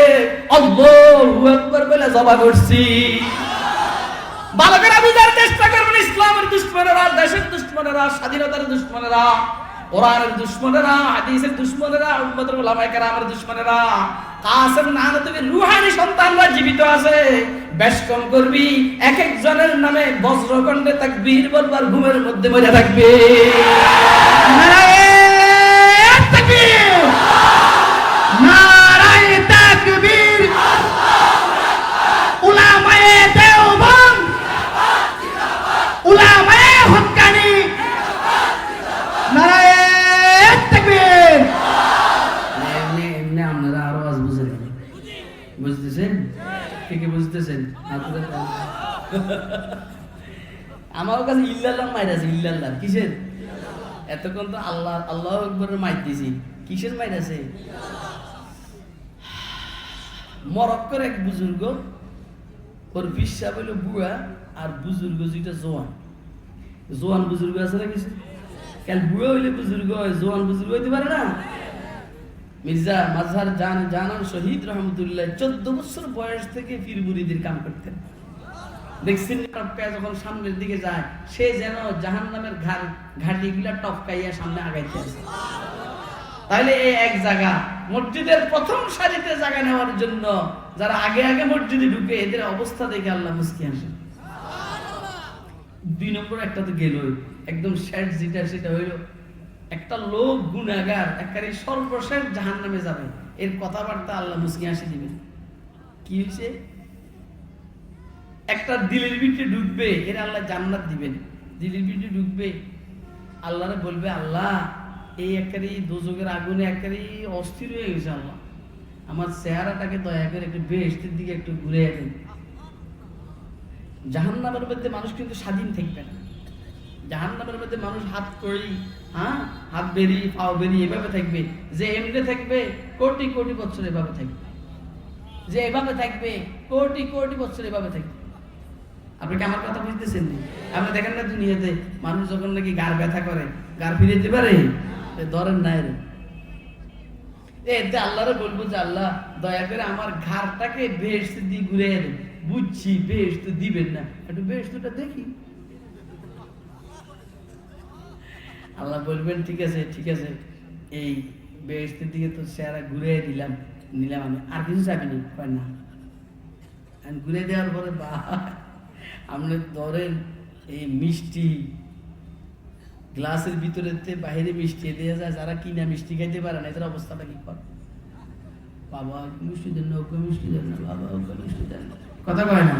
আল্লাহু আকবার বলে জবা করছি। ভালো করে বুঝার চেষ্টা করবেন, ইসলামের দুশমনেরা, দেশের দুশমনেরা, স্বাধীনতার দুশমনেরা, কোরআনের দুশমনেরা, হাদিসের দুশমনেরা, উম্মতের উলামায়ে কেরামের দুশমনেরা, কাসেম নানবীর রূহানি সন্তানরা জীবিত আছে। বেশ কম করবি, এক একজনের নামে বজ্রকণ্ঠে তাকবীর বলবার ঘুমের মধ্যে মরে থাকবে। নারায়ে তাকবীর, নারায়ে তাকবীর, উলামায়ে দেওবন্দ, উলামায়ে হক্কানি, নারায়ে তাকবীর। এমনি আপনারা আরো আজ বুঝতেছেন? কে কে বুঝতেছেন? আমার কাছে ইল্লাল্লাহ মাইর আছে, ইল্লাল্লাহ কিসের? এতক্ষণ তো আল্লাহ আল্লাহু আকবারের মাইর দিছি, কিসের মাইর আছে? মরক্কোর এক বুজুর্গ, ওর বিশ্বাস হইল বুয়া, আর বুজুর্গ যেটা জোয়ান, জোয়ান বুজুর্গ আছে না কিছু? কাল বুয়া হইলে বুজুর্গ হয়, জোয়ান বুজুর্গ হইতে পারে না। মির্জা মাজহার জানান শহীদ রহমতুল্লাহ 14 বছর বয়স থেকে পীর মুরিদের কাম করতেন। দেখছেন যখন সামনের দিকে যায়, সে যেন জাহান্নামের ঘাটিগুলা টপকাইয়া সামনে আগাইতে আছে। তাহলে এই এক জায়গা মসজিদের প্রথম সারিতে জায়গা নেওয়ার জন্য যারা আগে আগে মসজিদে ঢুকে, এদের অবস্থা দেখে আল্লাহ মুস্কি হাসেন। 2 নম্বর একটা তো গেলই, একদম শেষ যেটা সেটা হইল একটা লোক গুনাহগার একেবারে সর্বশেষ জাহান্নামে যাবে, এর কথাবার্তা আল্লাহ মুস্কি হাসি দিবেন। কি হয়েছে? একটা দিলের ভিতরে ঢুকবে, এর আল্লাহ জান্নাত দিবেন। দিলের ভিতরে ঢুকবে, আল্লাহরে বলবে, আল্লাহ এই একেবারে দোজখের আগুনে একেবারে অস্থির হয়ে গেছে, আল্লাহ আমার চেহারাটাকে দয়া করে একটু বেহেশতের দিকে একটু ঘুরে দেন। জাহান্নামের মধ্যে মানুষ কিন্তু স্বাধীন থাকবে না। জাহান্নামের মধ্যে মানুষ হাত করি, হাত বেরি পাও বেরি এভাবে থাকবে। যে এমনি থাকবে কোটি কোটি বছর এভাবে থাকবে, যে এভাবে থাকবে কোটি কোটি বছর এভাবে থাকবে। আপনি কি আমার কথা বুঝতেছেন? আপনি দেখেন না দুনিয়াতে মানুষ যখন নাকি গার ব্যথা করে, গার ফিরে যেতে পারে, ধরেন নাই রে। এতে আল্লাহরে বলবো যে আল্লাহ দয়া করে আমার ঘাড়টাকে বেহেশত দিয়ে ঘুরে দেন। বুঝছি বেহেশত দিবেন না, একটু বেহেশতটা দেখি। আল্লাহ বলবেন ঠিক আছে ঠিক আছে, এই বেহেশতের দিকে তো চেহারা ঘুরে নিলাম, আমি আর কিছু চাবি নি? না। ঘুরে দেওয়ার পরে বা আপনি ধরেন এই মিষ্টি গ্লাসের ভিতরে বাহিরে মিষ্টি দিয়ে যায়, যারা কিনা মিষ্টি খাইতে পারে না, এদের অবস্থাটা কি করে? বাবা মিষ্টি দেন না, ওকে মিষ্টি দেন না, বাবা ওকে মিষ্টি দেন না, কথা কয় না?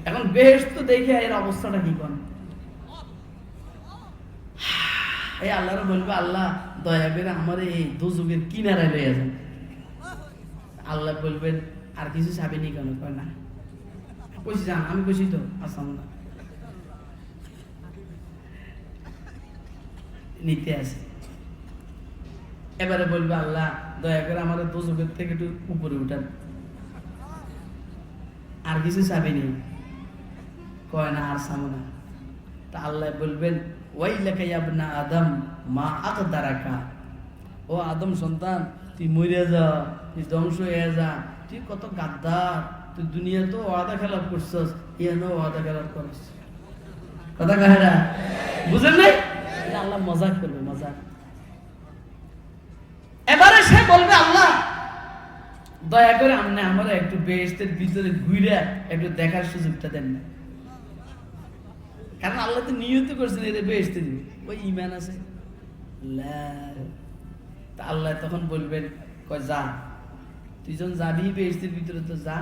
এখন বেহেশত দেখে এর অবস্থাটা কি করে? এই আল্লাহরা বলবে, আল্লাহ দয়া করে আমার এই দোজখের কিনারায় লইয়া যান। আল্লাহ বলবেন আর কিছু চাবিনি কেন? কয় না। কইছি যান, আমি কইছি তো আসাম না, নিতে আসে। এবারে বলবে, আল্লাহ দয়া করে আমার দোজখের থেকে একটু উপরে উঠান। আর কিছু চাবিনি? কয় না, আর চাবো না। তা আল্লাহ বলবেন, ওয়াইলাকা ইয়া ইবনা আদম মা আকদারাকা, ও আদম সন্তান তুই মরে যা, তুই ধ্বংস হয়ে যা, তুই কত গাদ্দার, তুই দুনিয়া তো ওয়াদা খেলাপ করছস, ইয়ানো ওয়াদা খেলাপ করছ। কথা কাহেরা বুঝেন নাই? আল্লাহ মজাক করবে, মজাক। এবারে সে বলবে, আল্লাহ দয়া করে আপনি আমার একটু বেহেশতের ভিতরে ঘুরে একটু দেখার সুযোগটা দেন না। কারণ আল্লাহ তো নিয়ত করছেন এর বেহেশতে দিবে, ওই ঈমান আছে। তা আল্লাহ তখন বলবেন, কয় যা, তুই যখন যাবি বেহেশতের ভিতরে তো যা,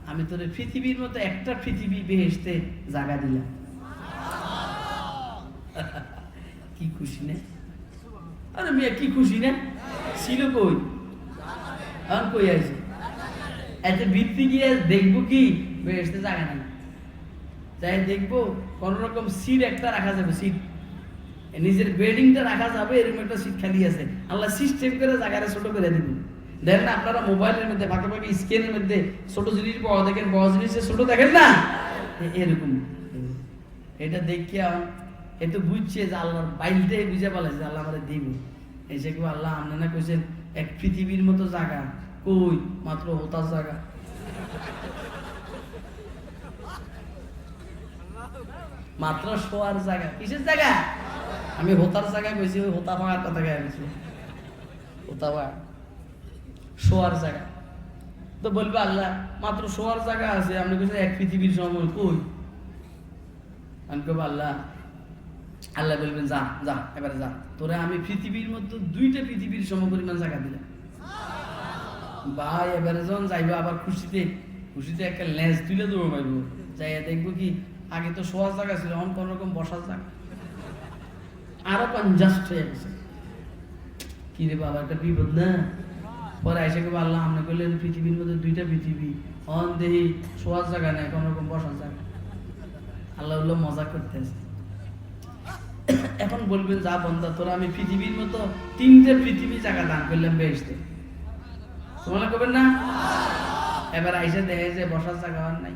আমি তোর পৃথিবীর মতো একটা পৃথিবী বেহেশতে জায়গা দিলাম। কি খুশি না? আরে মিয়া কি খুশি না? ছিল কই? এখন কই আছে? এত ভিত্তি গিয়ে দেখবো কি বেহেশতে জায়গা নাই। যাই দেখবো কোন রকম সিট একটা রাখা যাবে, সিট নিজের বেডিংটা রাখা যাবে, এরকম একটা সিট খালি আছে। আল্লাহ সিস্টেম করে জায়গাটা ছোট করে দিবেন। দেখেন না আপনারা মোবাইলের মধ্যে ফাঁকে ফাঁকে স্ক্রিনের মধ্যে ছোট জিনিস বড় দেখেন, বড় জিনিসে ছোট দেখেন না, এরকম। এটা দেখিয়া এতো বুঝছে যে আল্লাহর বাইলটাই বুঝে পালাইছে আল্লাহ আমাদের দিব। এসে কেউ আল্লাহ আপনারা কইছেন এক পৃথিবীর মতো জায়গা, কই মাত্র হোতার জায়গা। মাত্র শোয়ার জায়গা, কিসের জায়গা? আমি হোতার জায়গায় কইছি, ওই হোতা ভাঙার কথা গেছি, হোতা ভাঙা শোয়ার জায়গা। তো বলবে আল্লাহ মাত্র শোয়ার জায়গা আছে, আপনি কইছেন এক পৃথিবীর সময়, কই? আমি কব আল্লাহ, আল্লাহ বলবেন যা যা এবারে যা, তোরে আমি পৃথিবীর মধ্যে 2টা পৃথিবীর সমপরিমাণ জায়গা দিলাম। ভাই এবারে যখন যাইবো আবার খুশিতে খুশিতে একটা লেজ তুলে দৌড় পাইব, যাইয়া দেখবো কি আগে তো শোয়ার জায়গা ছিল, এখন কোন রকম বসার জায়গা, আরো কনজাস্ট হয়ে গেছে। কি রে বাবা, একটা বিপদ না? পরে এসে কেবল আল্লাহ আপনি করলেন পৃথিবীর মধ্যে 2টা পৃথিবী, অন দেহি শোয়ার জায়গা নেই, কোন রকম বসার জায়গা। আল্লাহ বললো মজা করতেছে। এখন বলবেন যা বন্ধা, তোরা আমি পৃথিবীর মতো 3টে পৃথিবী জায়গা দান করলাম বেহেশতে, তোমরা করবেন না? এবার আইসে দেখে যে বসার জায়গা আর নাই,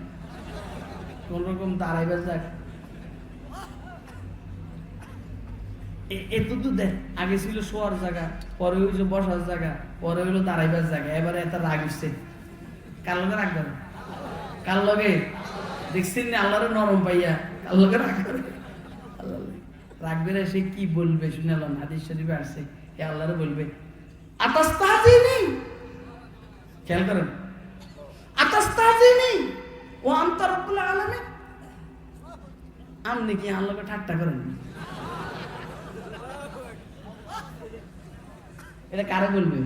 কোন রকম দাঁড়াইবার জায়গা। এত তো দেখ, আগে ছিল শোয়ার জায়গা, পরে হইলো বসার জায়গা, পরে হইলো দাঁড়াইবার জায়গা। এবারে এত রাগ উঠছে, কার লগে রাগ করে? কার লগে? দেখছেন না আল্লাহরে নরম পাইয়া কার লগে রাগ করে? আল্লাহ রাখবে না, সে কি বলবে শুনালাম, হাদিস শরীফে আসছে, এ আল্লাহরে বলবে আতাস্তাহজিনি, খেয়াল করেন, আতাস্তাহজিনি ওয়া আনতা রাব্বুল আলামিন, আপনি কি আল্লাহকে ঠাট্টা করেন? এটা কারে বলবে?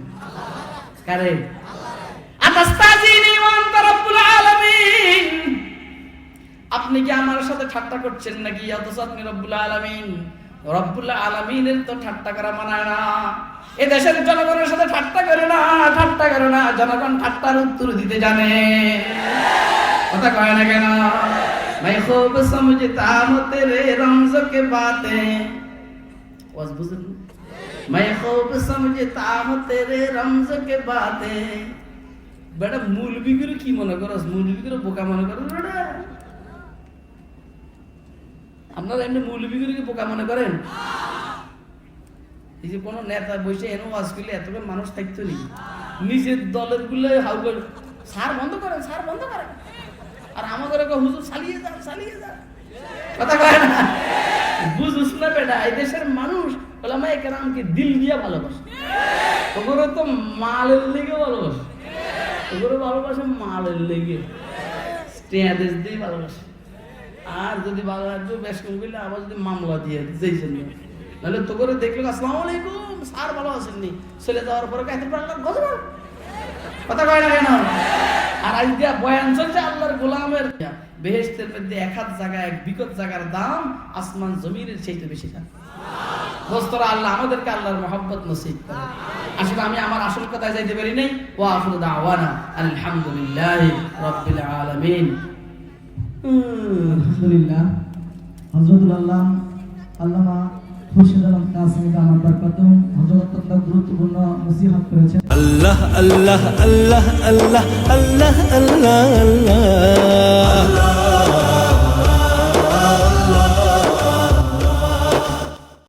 কারে? আতাস্তাহজিনি ওয়া আনতা রাব্বুল আলামিন, আপনি কি আমার সাথে ঠাট্টা করছেন নাকি? অথচ আপনি রব্বুল আলামিন, রব্বুল আলামিনের তো ঠাট্টা করা মানায় না। এ দেশের জনগণের সাথে ঠাট্টা করে না, ঠাট্টা করে না, জনগণ ঠাট্টার উত্তর দিতে জানে, কথা কয় না কেন? मैं खूब समझता हूँ तेरे रमज़ के बातें, ওয়াজ বুঝেন? मैं खूब समझता हूँ तेरे रमज़ के बातें। বেটা মৌলবীগুলো কি মনে করস? মৌলবীগুলো বোকা মনে করস বেটা? আপনারা এমনি মৌলবীগুলোকে বোকা মনে করেন? এই যে কোনো নেতা বসে এনে ওয়াজ করলে এতক্ষণ মানুষ থাকতো নি, নিজের দলের গুলো হাউ করে সার বন্ধ করেন, সার বন্ধ করেন, আর আমাদের হুজুর চালিয়ে যান, চালিয়ে যান, কথা কয় না? বুঝুস না বেটা, এই দেশের মানুষ ওলামায়ে কেরামকে দিল দিয়ে ভালোবাসে, ওগুলো তো মালের লেগে ভালোবাসে, ওগুলো ভালোবাসে মালের লেগে, স্ট্যাটাস দিয়ে ভালোবাসে। আর যদি ভালো লাগবে বেশ কম করলে আবার যদি মামলা দিয়ে যেই জন্য, নাহলে তো করে দেখলো আসসালামু আলাইকুম স্যার ভালো আছেননি, চলে যাওয়ার পরে এত প্রাণটা গজব, কথা কয় না কেন? আর আজ দিয়া বয়ান চলছে আল্লাহর গোলামের বেহেশতের মধ্যে 1 জায়গা, 1 বিকট জায়গার দাম আসমান জমিনের চাইতে বেশি দাম। দোস্তরা আল্লাহ আমাদেরকে আল্লাহর মহব্বত নসিব করে। আসলে আমি আমার আসল কথায় যাইতে পারি নাই। ওয়া আখিরু দাওয়ানা আলহামদুলিল্লাহি রাব্বিল আলামিন। আলহামদুলিল্লাহ, হযরতুল আল্লামা খুরশিদ আলম কাসেমি দামাত বরকাতুহু হযরত অত্যন্ত গুরুত্বপূর্ণ নসিহত করেছেন। আল্লাহ আল্লাহ আল্লাহ আল্লাহ আল্লাহ আল্লাহ আল্লাহ।